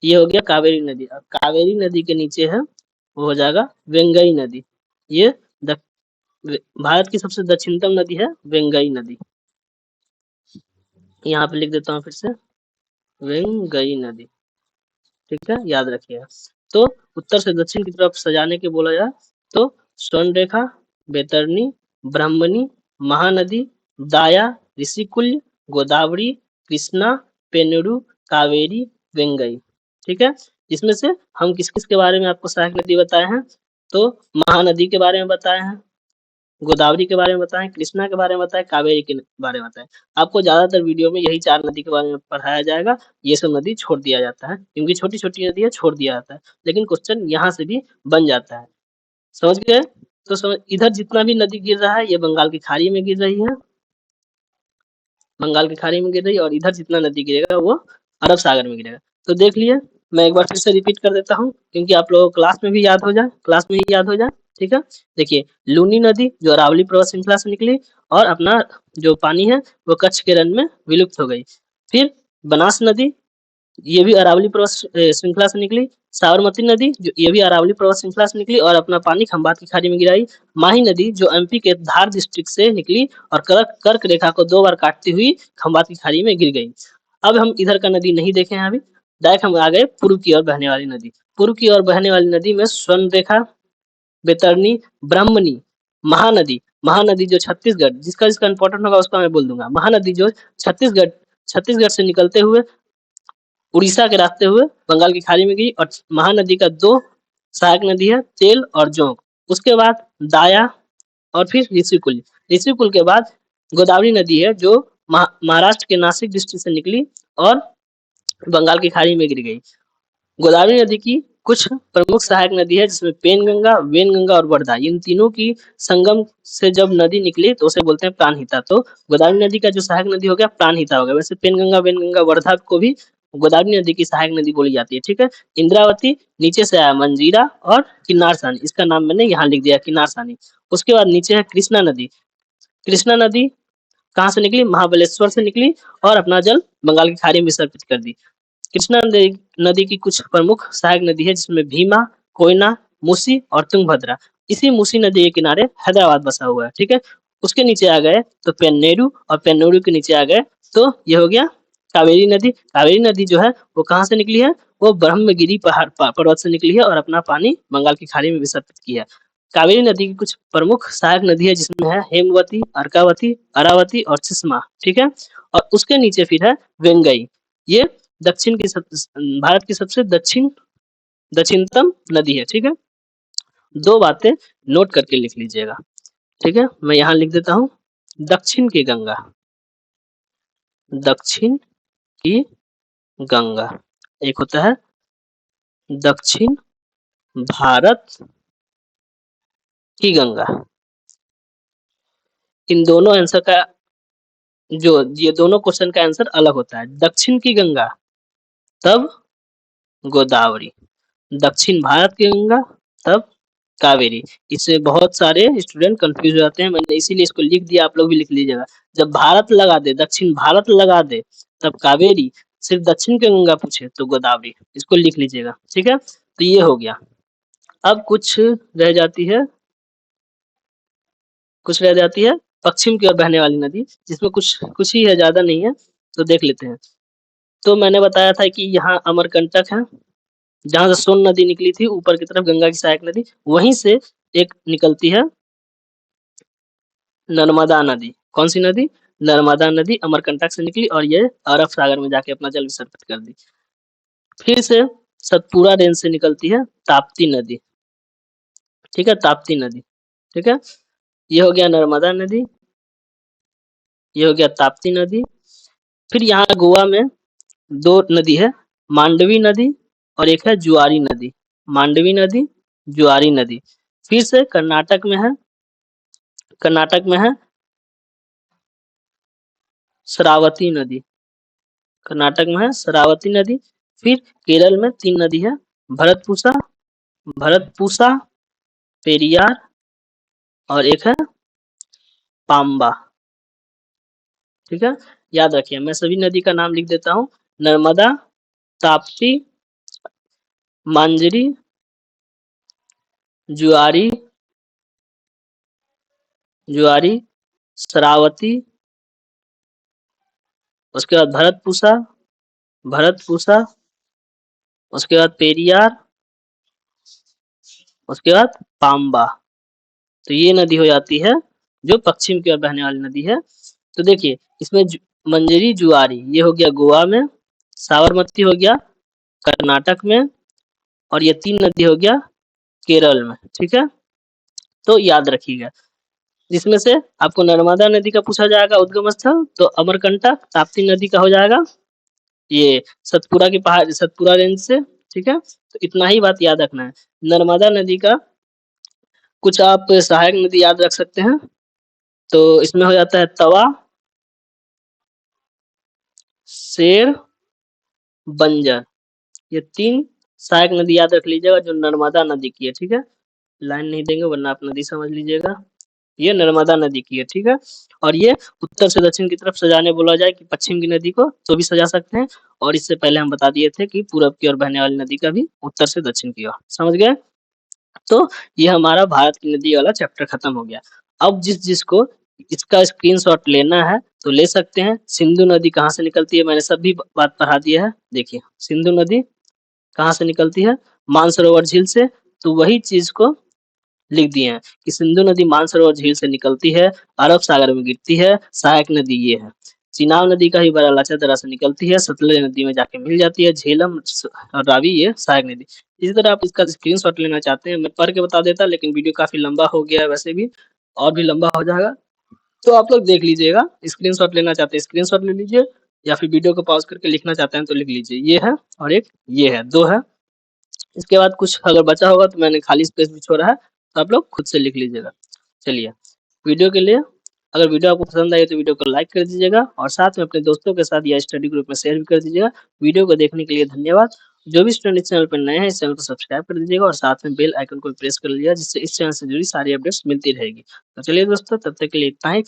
ये हो गया कावेरी नदी। अब कावेरी नदी के नीचे है वो हो जाएगा वेंगई नदी, ये भारत की सबसे दक्षिणतम नदी है वेंगई नदी, यहाँ पे लिख देता हूँ फिर से वेंगई नदी, ठीक है, याद रखिएगा। तो उत्तर से दक्षिण की तरफ सजाने के बोला जाए तो स्वर्ण रेखा, बैतरणी, ब्राह्मणी, महानदी, दाया, ऋषिकुल्य, गोदावरी, कृष्णा, पेन्नेरू, कावेरी, वेंगई। ठीक है, इसमें से हम किस किस के बारे में आपको सहायक नदी बताए हैं? तो महानदी के बारे में बताए हैं, गोदावरी के बारे में बताएं, कृष्णा के बारे में बताएं, कावेरी के बारे में बताएं। आपको ज्यादातर वीडियो में यही 4 नदी के बारे में पढ़ाया जाएगा, ये सब नदी छोड़ दिया जाता है क्योंकि छोटी छोटी नदी है, छोड़ दिया जाता है, लेकिन क्वेश्चन यहाँ से भी बन जाता है। समझ गए? तो समझ, इधर जितना भी नदी गिर रहा है ये बंगाल की खाड़ी में गिर रही है, बंगाल की खाड़ी में गिर रही है, और इधर जितना नदी गिरेगा वो अरब सागर में गिरेगा। तो देख लिए, मैं एक बार फिर से रिपीट कर देता हूँ क्योंकि आप लोगों को क्लास में भी याद हो जाए, क्लास में ही याद हो जाए। ठीक है, देखिए, लूनी नदी जो अरावली पर्वत श्रृंखला से निकली और अपना जो पानी है वो कच्छ के रण में विलुप्त हो गई। फिर बनास नदी, ये भी अरावली पर्वत श्रृंखला से निकली। साबरमती नदी जो ये भी अरावली पर्वत श्रृंखला से निकली और अपना पानी खंभात की खाड़ी में गिराई। माही नदी जो एमपी के धार डिस्ट्रिक्ट से निकली और कर्क रेखा को 2 बार काटती हुई खंभात की खाड़ी में गिर गई। अब हम इधर का नदी नहीं देखे हैं अभी, डायरेक्ट हम आ गए पूर्व की ओर बहने वाली नदी। पूर्व की ओर बहने वाली नदी में स्वर्ण रेखा, बैतरणी, ब्राह्मणी, महानदी। महानदी जो छत्तीसगढ़, जिसका जिसका इंपॉर्टेंट होगा उसका मैं बोल दूंगा। महानदी जो छत्तीसगढ़ छत्तीसगढ़ से निकलते हुए उड़ीसा के रास्ते हुए बंगाल की खाड़ी में गई, और महानदी का 2 सहायक नदी है, तेल और जोंक। उसके बाद दाया और फिर ऋषिकुल। ऋषिकुल के बाद गोदावरी नदी है जो महाराष्ट्र के नासिक डिस्ट्रिक्ट से निकली और बंगाल की खाड़ी में गिर गई। गोदावरी नदी की कुछ प्रमुख सहायक नदी है जिसमें पेनगंगा, वेनगंगा और वर्धा, इन तीनों की संगम से जब नदी निकली तो उसे बोलते हैं प्राणहिता। तो गोदावरी नदी का जो सहायक नदी हो गया प्राणहिता हो गया। वैसे पेनगंगा, वेनगंगा, वर्धा को भी गोदावरी नदी की सहायक नदी बोली जाती है। ठीक है, इंद्रावती नीचे से आया, मंजीरा और किन्नार सानी, इसका नाम मैंने यहाँ लिख दिया, किन्नार सानी। उसके बाद नीचे है कृष्णा नदी। कृष्णा नदी कहाँ से निकली? महाबलेश्वर से निकली और अपना जल बंगाल की खाड़ी में विसर्जित कर दी। कृष्णा नदी की कुछ प्रमुख सहायक नदी है जिसमें भीमा, कोयना, मूसी और तुंगभद्रा। इसी मूसी नदी के किनारे हैदराबाद बसा हुआ है। ठीक है, उसके नीचे आ गए तो पेन्नेरू, और पेन्नेरू के नीचे आ गए तो ये हो गया कावेरी नदी। कावेरी नदी जो है वो कहाँ से निकली है? वो ब्रह्मगिरी पहाड़ पर्वत से निकली है और अपना पानी बंगाल की खाड़ी में विसर्जित किया। कावेरी नदी की कुछ प्रमुख सहायक नदी है जिसमें है हेमवती, अर्कावती, अरावती और सिस्मा। ठीक है, और उसके नीचे फिर है वेंगई। ये दक्षिण की भारत की सबसे दक्षिणतम नदी है। ठीक है, 2 बातें नोट करके लिख लीजिएगा। ठीक है, मैं यहाँ लिख देता हूँ, दक्षिण की गंगा, दक्षिण की गंगा। एक होता है दक्षिण भारत की गंगा। इन दोनों आंसर का जो ये दोनों क्वेश्चन का आंसर अलग होता है। दक्षिण की गंगा तब गोदावरी, दक्षिण भारत की गंगा तब कावेरी। इससे बहुत सारे स्टूडेंट कंफ्यूज हो जाते हैं, मैंने इसीलिए इसको लिख दिया, आप लोग भी लिख लीजिएगा। जब भारत लगा दे, दक्षिण भारत लगा दे तब कावेरी, सिर्फ दक्षिण की गंगा पूछे तो गोदावरी, इसको लिख लीजिएगा। ठीक है, तो ये हो गया। अब कुछ रह जाती है पश्चिम की ओर बहने वाली नदी, जिसमें कुछ कुछ ही है, ज्यादा नहीं है, तो देख लेते हैं। तो मैंने बताया था कि यहाँ अमरकंटक है, जहां से सोन नदी निकली थी ऊपर की तरफ, गंगा की सहायक नदी, वहीं से एक निकलती है नर्मदा नदी। कौन सी नदी? नर्मदा नदी अमरकंटक से निकली और ये अरब सागर में जाके अपना जल विसर्जित कर दी। फिर से सतपुरा रेंज से निकलती है ताप्ती नदी। ठीक है, ताप्ती नदी। ठीक है, ये हो गया नर्मदा नदी, ये हो गया ताप्ती नदी। फिर यहाँ गोवा में 2 नदी है, मांडवी नदी और एक है जुआरी नदी। मांडवी नदी, जुआरी नदी। फिर से कर्नाटक में है शरावती नदी। कर्नाटक में है शरावती नदी। फिर केरल में 3 नदी है, भरतपुषा, भरतपुषा, पेरियार और एक है पाम्बा। ठीक है, याद रखिए, मैं सभी नदी का नाम लिख देता हूँ, नर्मदा, ताप्ती, मांजरी, जुआरी, जुआरी, शरावती, उसके बाद भरतपुषा, भरतपुषा, उसके बाद पेरियार, उसके बाद पाम्बा। तो ये नदी हो जाती है जो पश्चिम की ओर बहने वाली नदी है। तो देखिए, इसमें मंजरी जुआरी ये हो गया गोवा में, साबरमती हो गया कर्नाटक में, और ये 3 नदी हो गया केरल में। ठीक है, तो याद रखिएगा। जिसमें से आपको नर्मदा नदी का पूछा जाएगा उद्गम स्थल, तो अमरकंटक ताप्ती नदी का हो जाएगा ये सतपुरा की पहाड़, सतपुरा रेंज से। ठीक है, तो इतना ही बात याद रखना है। नर्मदा नदी का कुछ आप सहायक नदी याद रख सकते हैं, तो इसमें हो जाता है तवा, शेर, बंजर। ये 3 सहायक नदी याद रख लीजिएगा जो नर्मदा नदी की है। ठीक है, लाइन नहीं देंगे वरना आप नदी समझ लीजिएगा। ये नर्मदा नदी की है। ठीक है, और ये उत्तर से दक्षिण की तरफ सजाने बोला जाए कि पश्चिम की नदी को तो भी सजा सकते हैं, और इससे पहले हम बता दिए थे कि पूरब की ओर बहने वाली नदी का भी उत्तर से दक्षिण की ओर। समझ गए? तो ये हमारा भारत की नदी वाला चैप्टर खत्म हो गया। अब जिसको इसका स्क्रीनशॉट लेना है तो ले सकते हैं। सिंधु नदी कहाँ से निकलती है, मैंने सभी बात पढ़ा दिया है। देखिए सिंधु नदी कहाँ से निकलती है, मानसरोवर झील से। तो वही चीज को लिख दिए हैं कि सिंधु नदी मानसरोवर झील से निकलती है, अरब सागर में गिरती है, सहायक नदी ये है। चिनाब नदी का ही बड़ा लाचा दरा से निकलती है, सतलज नदी में जाके मिल जाती है, झेलम और रावी ये सहायक नदी। इसी तरह आप इसका स्क्रीनशॉट लेना चाहते हैं, मैं पढ़ के बता देता, लेकिन वीडियो काफी लंबा हो गया है वैसे भी, और भी लंबा हो जाएगा, तो आप लोग देख लीजिएगा। स्क्रीनशॉट लेना चाहते हैं स्क्रीनशॉट ले लीजिए, या फिर वीडियो को पॉज करके लिखना चाहते हैं तो लिख लीजिए। ये है और एक ये है, 2 है। इसके बाद कुछ अगर बचा होगा तो मैंने खाली स्पेस भी छोड़ा है, तो आप लोग खुद से लिख लीजिएगा। चलिए, वीडियो के लिए अगर वीडियो आपको पसंद आई तो वीडियो को लाइक कर दीजिएगा, और साथ में अपने दोस्तों के साथ या स्टडी ग्रुप में शेयर भी कर दीजिएगा। वीडियो को देखने के लिए धन्यवाद। जो भी स्टूडेंट इस चैनल पर नए हैं, इस चैनल को सब्सक्राइब कर दीजिएगा, और साथ में बेल आइकन को प्रेस कर लीजिएगा, जिससे इस चैनल से जुड़ी सारी अपडेट्स मिलती रहेगी। तो चलिए दोस्तों, तब तक के लिए इतना ही।